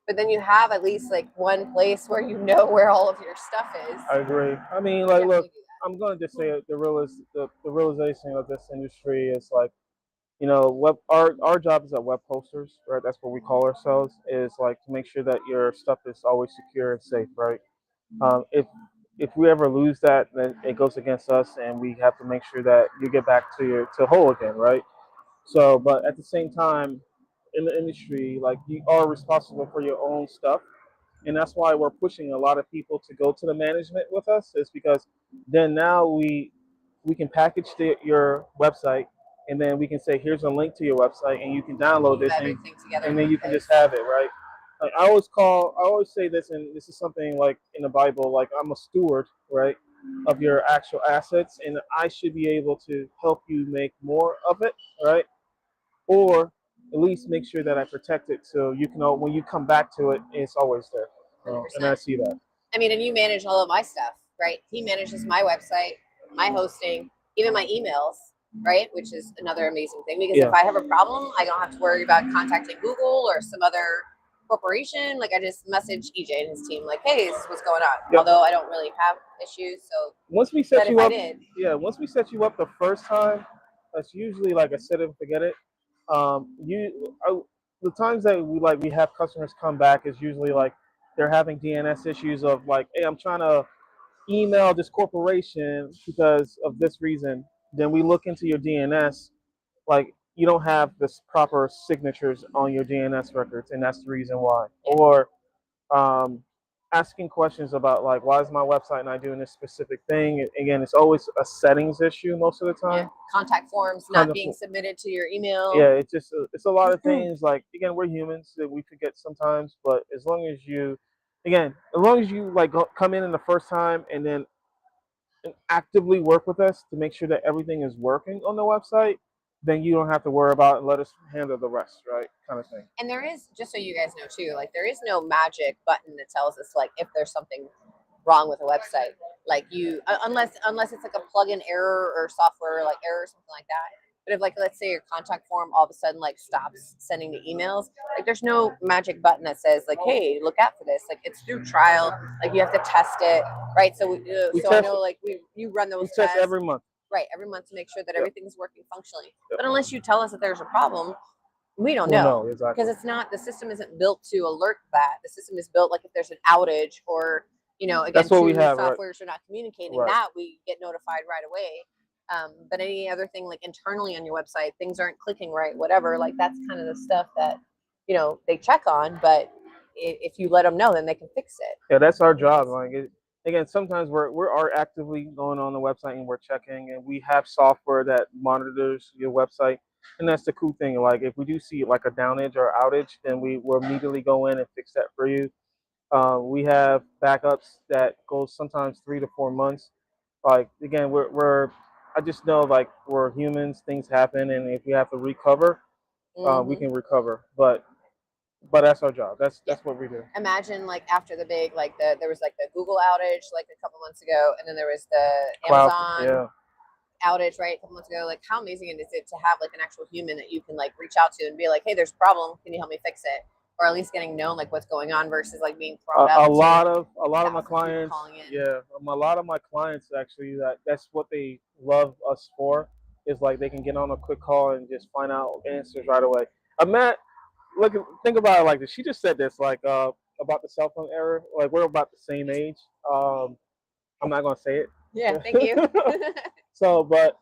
But then you have at least like one place where you know where all of your stuff is. I agree. I mean, like, look, I'm gonna just say the realization of this industry is like, our job is at web posters, right? That's what we call ourselves. Is like to make sure that your stuff is always secure and safe, right? If we ever lose that, then it goes against us, and we have to make sure that you get back to whole again, right? So, but at the same time, in the industry, like you are responsible for your own stuff, and that's why we're pushing a lot of people to go to the management with us. Is because then now we can package your website, and then we can say, here's a link to your website, and you can download this, and then you can just have it, right? Like I always say this, and this is something like in the Bible, like I'm a steward, right, of your actual assets, and I should be able to help you make more of it, right? Or at least make sure that I protect it so you can, when you come back to it, it's always there. And I see that. I mean, and you manage all of my stuff, right? He manages my website. my hosting, even my emails, right? Which is another amazing thing, because if I have a problem, I don't have to worry about contacting Google or some other corporation. Like, I just message EJ and his team, like, hey, this is what's going on. Although I don't really have issues. So once we set you up, once we set you up the first time, that's usually like a set it and forget it. The times that we have customers come back is usually like they're having DNS issues of like, hey, I'm trying to email this corporation because of this reason. Then we look into your DNS, like you don't have this proper signatures on your DNS records, and that's the reason why. Or asking questions about like, why is my website not doing this specific thing? Again, it's always a settings issue most of the time. Contact forms not being submitted to your email. Yeah, it's a lot of things. Like, again, we're humans that we forget sometimes, but as long as you like come in the first time and then actively work with us to make sure that everything is working on the website, then you don't have to worry about it and let us handle the rest, right? Kind of thing. And there is, just so you guys know too, like there is no magic button that tells us like if there's something wrong with a website. Like unless it's like a plugin error or software like error or something like that. But if, like, let's say your contact form all of a sudden like stops sending the emails, like there's no magic button that says like, hey, look out for this. Like, it's through trial. Like, you have to test it, right? So I know like you run those tests every month. Right, every month to make sure that everything's working functionally. But unless you tell us that there's a problem, we don't know. Exactly. Because it's not, the system isn't built to alert that. The system is built like if there's an outage or, again, that's what we have, softwares are not communicating, that we get notified right away. But any other thing like internally on your website, things aren't clicking right, whatever, like that's kind of the stuff that, they check on. But if you let them know, then they can fix it. Yeah, that's our job. Like, again, sometimes we are actively going on the website and we're checking, and we have software that monitors your website. And that's the cool thing. Like, if we do see like a downage or outage, then we will immediately go in and fix that for you. We have backups that go sometimes 3 to 4 months. Like, again, I just know like we're humans, things happen, and if we have to recover, we can recover. But that's our job. That's what we do. Imagine like after the big, like there was like the Google outage like a couple months ago, and then there was the Amazon outage, right, a couple months ago. Like, how amazing is it to have like an actual human that you can like reach out to and be like, hey, there's a problem, can you help me fix it? Or at least getting known like what's going on versus like being thrown up. A lot of my clients, a lot of my clients actually, that's what they love us for, is like they can get on a quick call and just find out answers right away. Think about it like this. She just said this, like about the cell phone error. Like, we're about the same age. I'm not gonna say it. Yeah, thank you. So, but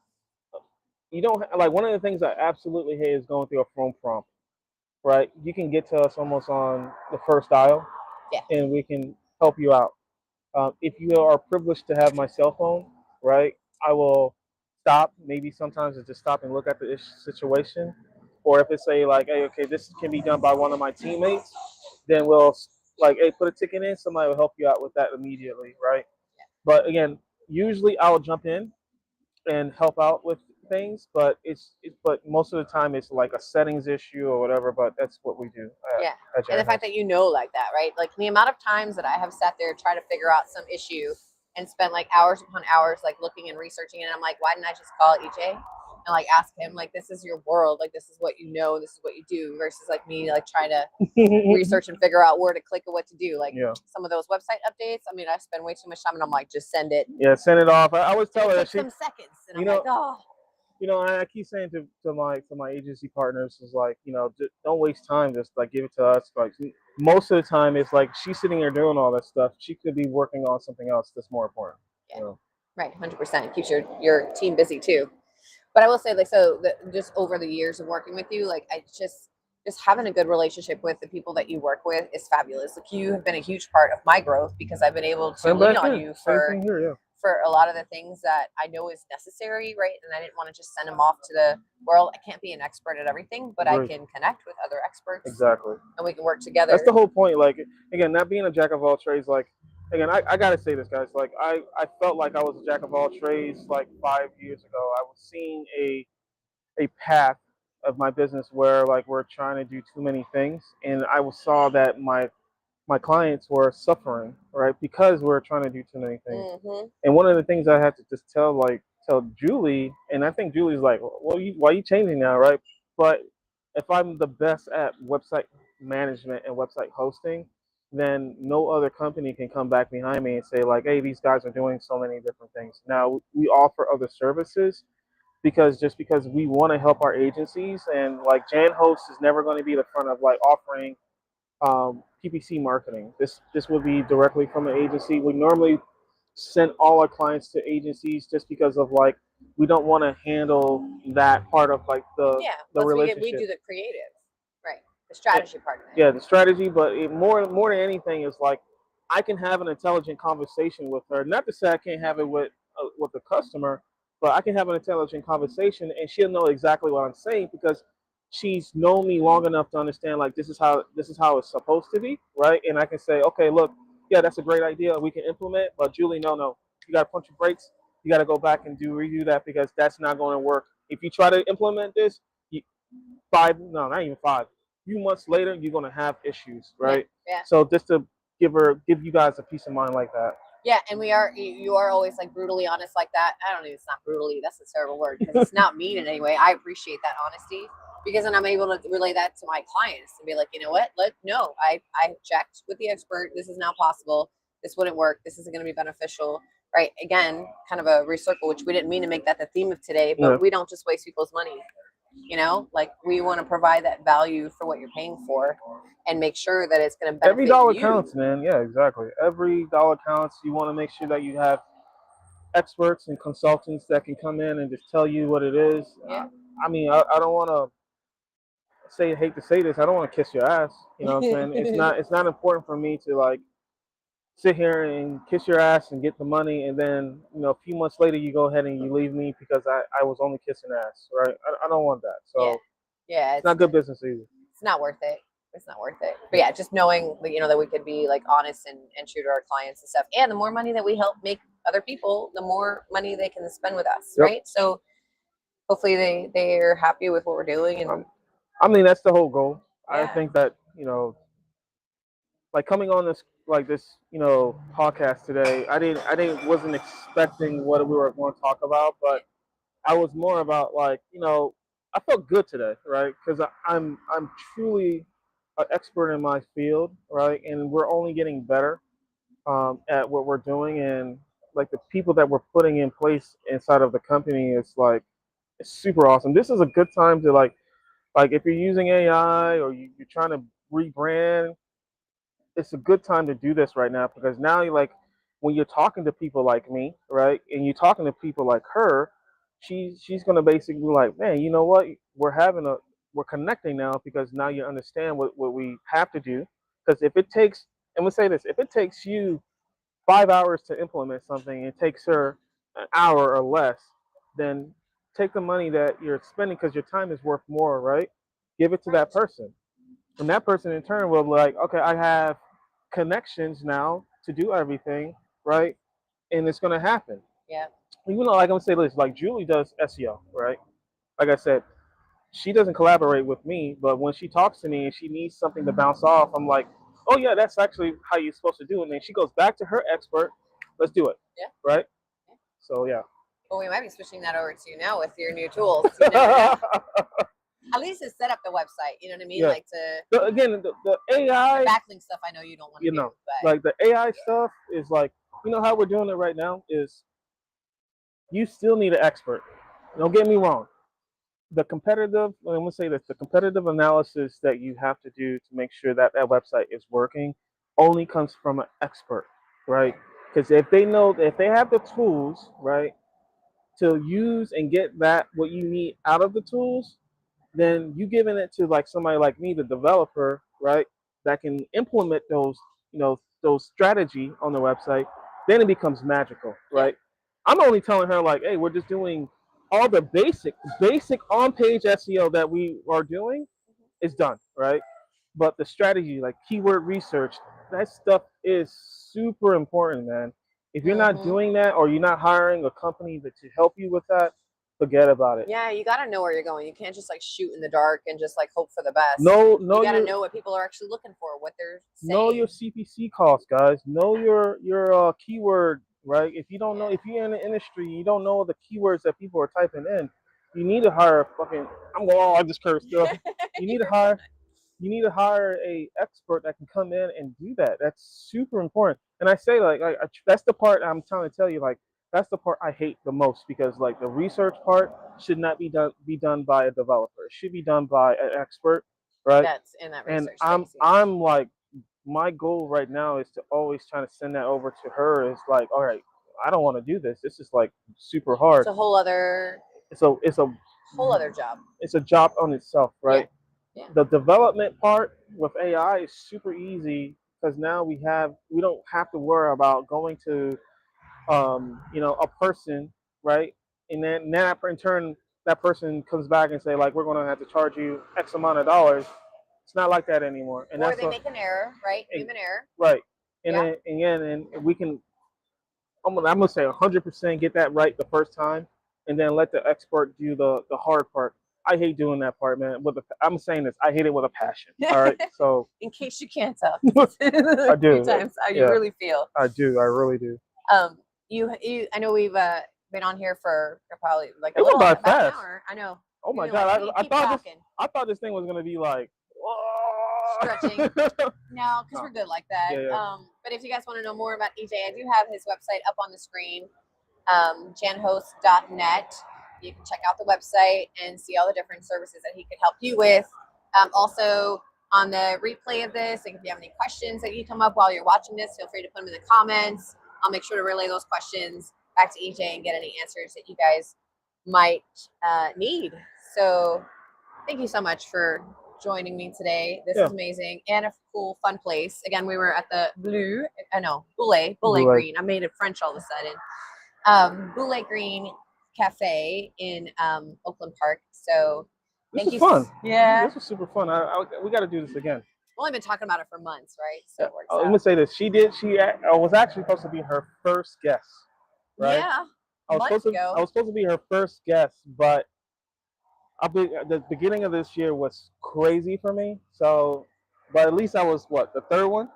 you don't like, one of the things I absolutely hate is going through a phone prompt. Right? You can get to us almost on the first dial, and we can help you out. If you are privileged to have my cell phone, right, I will stop. Maybe sometimes it's just stop and look at the situation. Or if it's like, hey, okay, this can be done by one of my teammates, then we'll like, hey, put a ticket in. Somebody will help you out with that immediately, right? But again, usually I'll jump in and help out with things, but but most of the time it's like a settings issue or whatever. But that's what we do. And the fact that like that, right? Like, the amount of times that I have sat there trying to figure out some issue and spent like hours upon hours like looking and researching it, and I'm like, why didn't I just call EJ and like ask him, like, this is your world, like this is what you know, this is what you do, versus like me like trying to research and figure out where to click and what to do. Like, some of those website updates, I mean, I spend way too much time, and I'm like, just send it. Yeah, send it off. I always tell her that some seconds, and I'm like, oh. I keep saying to my agency partners is like, don't waste time. Just like give it to us. Like, most of the time, it's like she's sitting there doing all that stuff. She could be working on something else that's more important. Right, 100%. Keeps your team busy too. But I will say, like, just over the years of working with you, like, I just having a good relationship with the people that you work with is fabulous. Like, you have been a huge part of my growth because I've been able to lean on you for a lot of the things that I know is necessary, right? And I didn't want to just send them off to the world. I can't be an expert at everything, but I can connect with other experts. Exactly. And we can work together. That's the whole point. Like, again, not being a jack of all trades. Like, again, I gotta say this, guys. Like, I felt like I was a jack of all trades like 5 years ago. I was seeing a path of my business where like we're trying to do too many things, and I saw that my my clients were suffering, right? Because we're trying to do too many things. Mm-hmm. And one of the things I had to just tell Julie, and I think Julie's like, well, why are you changing now, right? But if I'm the best at website management and website hosting, then no other company can come back behind me and say like, hey, these guys are doing so many different things. Now we offer other services because we want to help our agencies, and like JanHost is never going to be the front of like offering PPC marketing. This would be directly from an agency. We normally send all our clients to agencies just because of like we don't want to handle that part of like the Plus relationship. we do the creative, right? The strategy part of it. Yeah, the strategy, but more than anything is like I can have an intelligent conversation with her. Not to say I can't have it with the customer, but I can have an intelligent conversation and she'll know exactly what I'm saying because she's known me long enough to understand like this is how it's supposed to be, right? And I can say, okay, look, yeah, that's a great idea. We can implement, but Julie, no, you got to punch your brakes. You got to go back and redo that because that's not going to work. If you try to implement this, not even 5 few months later, you're gonna have issues, right? Yeah. So just to give you guys a peace of mind like that. Yeah, and you are always like brutally honest like that. I don't know, it's not brutally, that's a terrible word because it's not mean in any way. I appreciate that honesty because then I'm able to relay that to my clients and be like, you know what? No, I checked with the expert. This is not possible. This wouldn't work. This isn't going to be beneficial, right? Again, kind of a recircle, which we didn't mean to make that the theme of today, but we don't just waste people's money. You know, like we want to provide that value for what you're paying for and make sure that it's going to benefit every dollar you. counts, man. Yeah, exactly. Every dollar counts. You want to make sure that you have experts and consultants that can come in and just tell you what it is. Yeah. I mean, I don't want to hate to say this. I don't want to kiss your ass. You know what I'm saying? It's not important for me to like sit here and kiss your ass and get the money, and then a few months later you go ahead and you leave me because I was only kissing ass, right? I don't want that. So yeah, it's not good business either. It's not worth it. It's not worth it. But yeah, just knowing that we could be like honest and true to our clients and stuff. And the more money that we help make other people, the more money they can spend with us, right? So hopefully they're happy with what we're doing. And I mean, that's the whole goal. Yeah. I think that like coming on this podcast today, I wasn't expecting what we were going to talk about, but I was more about like I felt good today, right? Because I'm truly an expert in my field, right? And we're only getting better at what we're doing, and like the people that we're putting in place inside of the company is like it's super awesome. This is a good time to like if you're using AI or you're trying to rebrand, it's a good time to do this right now because now you like when you're talking to people like me, right, and you're talking to people like her, she's gonna basically be like, man, you know what, we're connecting now because now you understand what we have to do. Because if it takes, and we'll say this, if it takes you 5 hours to implement something and it takes her an hour or less, then take the money that you're spending because your time is worth more, right? Give it to that person. And that person in turn will be like, okay, I have connections now to do everything, right? And it's going to happen. Yeah. Even though, like I'm going to say this, like Julie does SEO, right? Like I said, she doesn't collaborate with me, but when she talks to me and she needs something to bounce off, I'm like, oh yeah, that's actually how you're supposed to do it. And then she goes back to her expert, let's do it. Yeah. Right? Yeah. So yeah. Well, we might be switching that over to you now with your new tools. You never know. At least to set up the website, you know what I mean? Yeah. Like the AI backlink stuff. I know you don't want to do, but like the AI stuff is like, how we're doing it right now is you still need an expert. Don't get me wrong. I'm gonna say this, the competitive analysis that you have to do to make sure that website is working only comes from an expert, right? Because if they have the tools, right, to use and get what you need out of the tools, then you giving it to like somebody like me, the developer, right, that can implement those strategy on the website, then it becomes magical, right? I'm only telling her like, hey, we're just doing all the basic on-page SEO that we are doing is done, right? But the strategy, like keyword research, that stuff is super important, man. If you're not doing that or you're not hiring a company to help you with that, forget about it. Yeah, you got to know where you're going. You can't just like shoot in the dark and just like hope for the best. No, you got to know what people are actually looking for, what they're saying. Know your CPC costs, guys. Know your keyword, right? If you don't know, if you're in the industry, you don't know the keywords that people are typing in. You need to hire a fucking. I just cursed still. You need to hire. You need to hire a expert that can come in and do that. That's super important. And I say that's the part I'm trying to tell you. Like that's the part I hate the most because like the research part should not be done by a developer. It should be done by an expert, right? That's in that research. And I'm like my goal right now is to always try to send that over to her. It's like, all right, I don't want to do this. This is like super hard. It's a whole other. It's a whole other job. It's a job on itself, right? Yeah. The development part with AI is super easy because now we don't have to worry about going to a person, right? And then in turn that person comes back and say like we're going to have to charge you X amount of dollars. It's not like that anymore. And or they make an error, right? Human error. Right. And then and we can I'm gonna say 100% get that right the first time, and then let the expert do the hard part. I hate doing that part, man. I'm saying this. I hate it with a passion. All right. So in case you can't tell, I do. Times how you really feel. I do. I really do. You. I know we've been on here for probably like it went by about fast. An hour. I know. Oh my god! I thought this thing was gonna be like stretching. No, because we're good like that. Yeah. But if you guys want to know more about EJ, I do have his website up on the screen, JanHost.net. You can check out the website and see all the different services that he could help you with. Also, on the replay of this, if you have any questions that you come up while you're watching this, feel free to put them in the comments. I'll make sure to relay those questions back to EJ and get any answers that you guys might need. So thank you so much for joining me today. This is amazing and a cool, fun place. Again, we were at the Boulay Green. I made it French all of a sudden. Boulay Green Cafe in Oakland Park. So this was fun. Yeah, this was super fun. We got to do this again. We've only been talking about it for months, right? So it works out. I'm gonna say this. She was actually supposed to be her first guest, right? Yeah. I was supposed to be her first guest, but the beginning of this year was crazy for me. So, but at least I was the third one?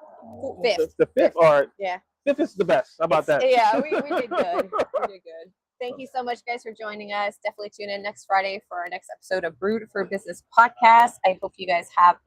Fifth. The fifth. All right. Yeah. Fifth is the best. How about that? Yeah, we did good. We did good. Thank you so much, guys, for joining us. Definitely tune in next Friday for our next episode of Brewed for Businesss podcast. I hope you guys have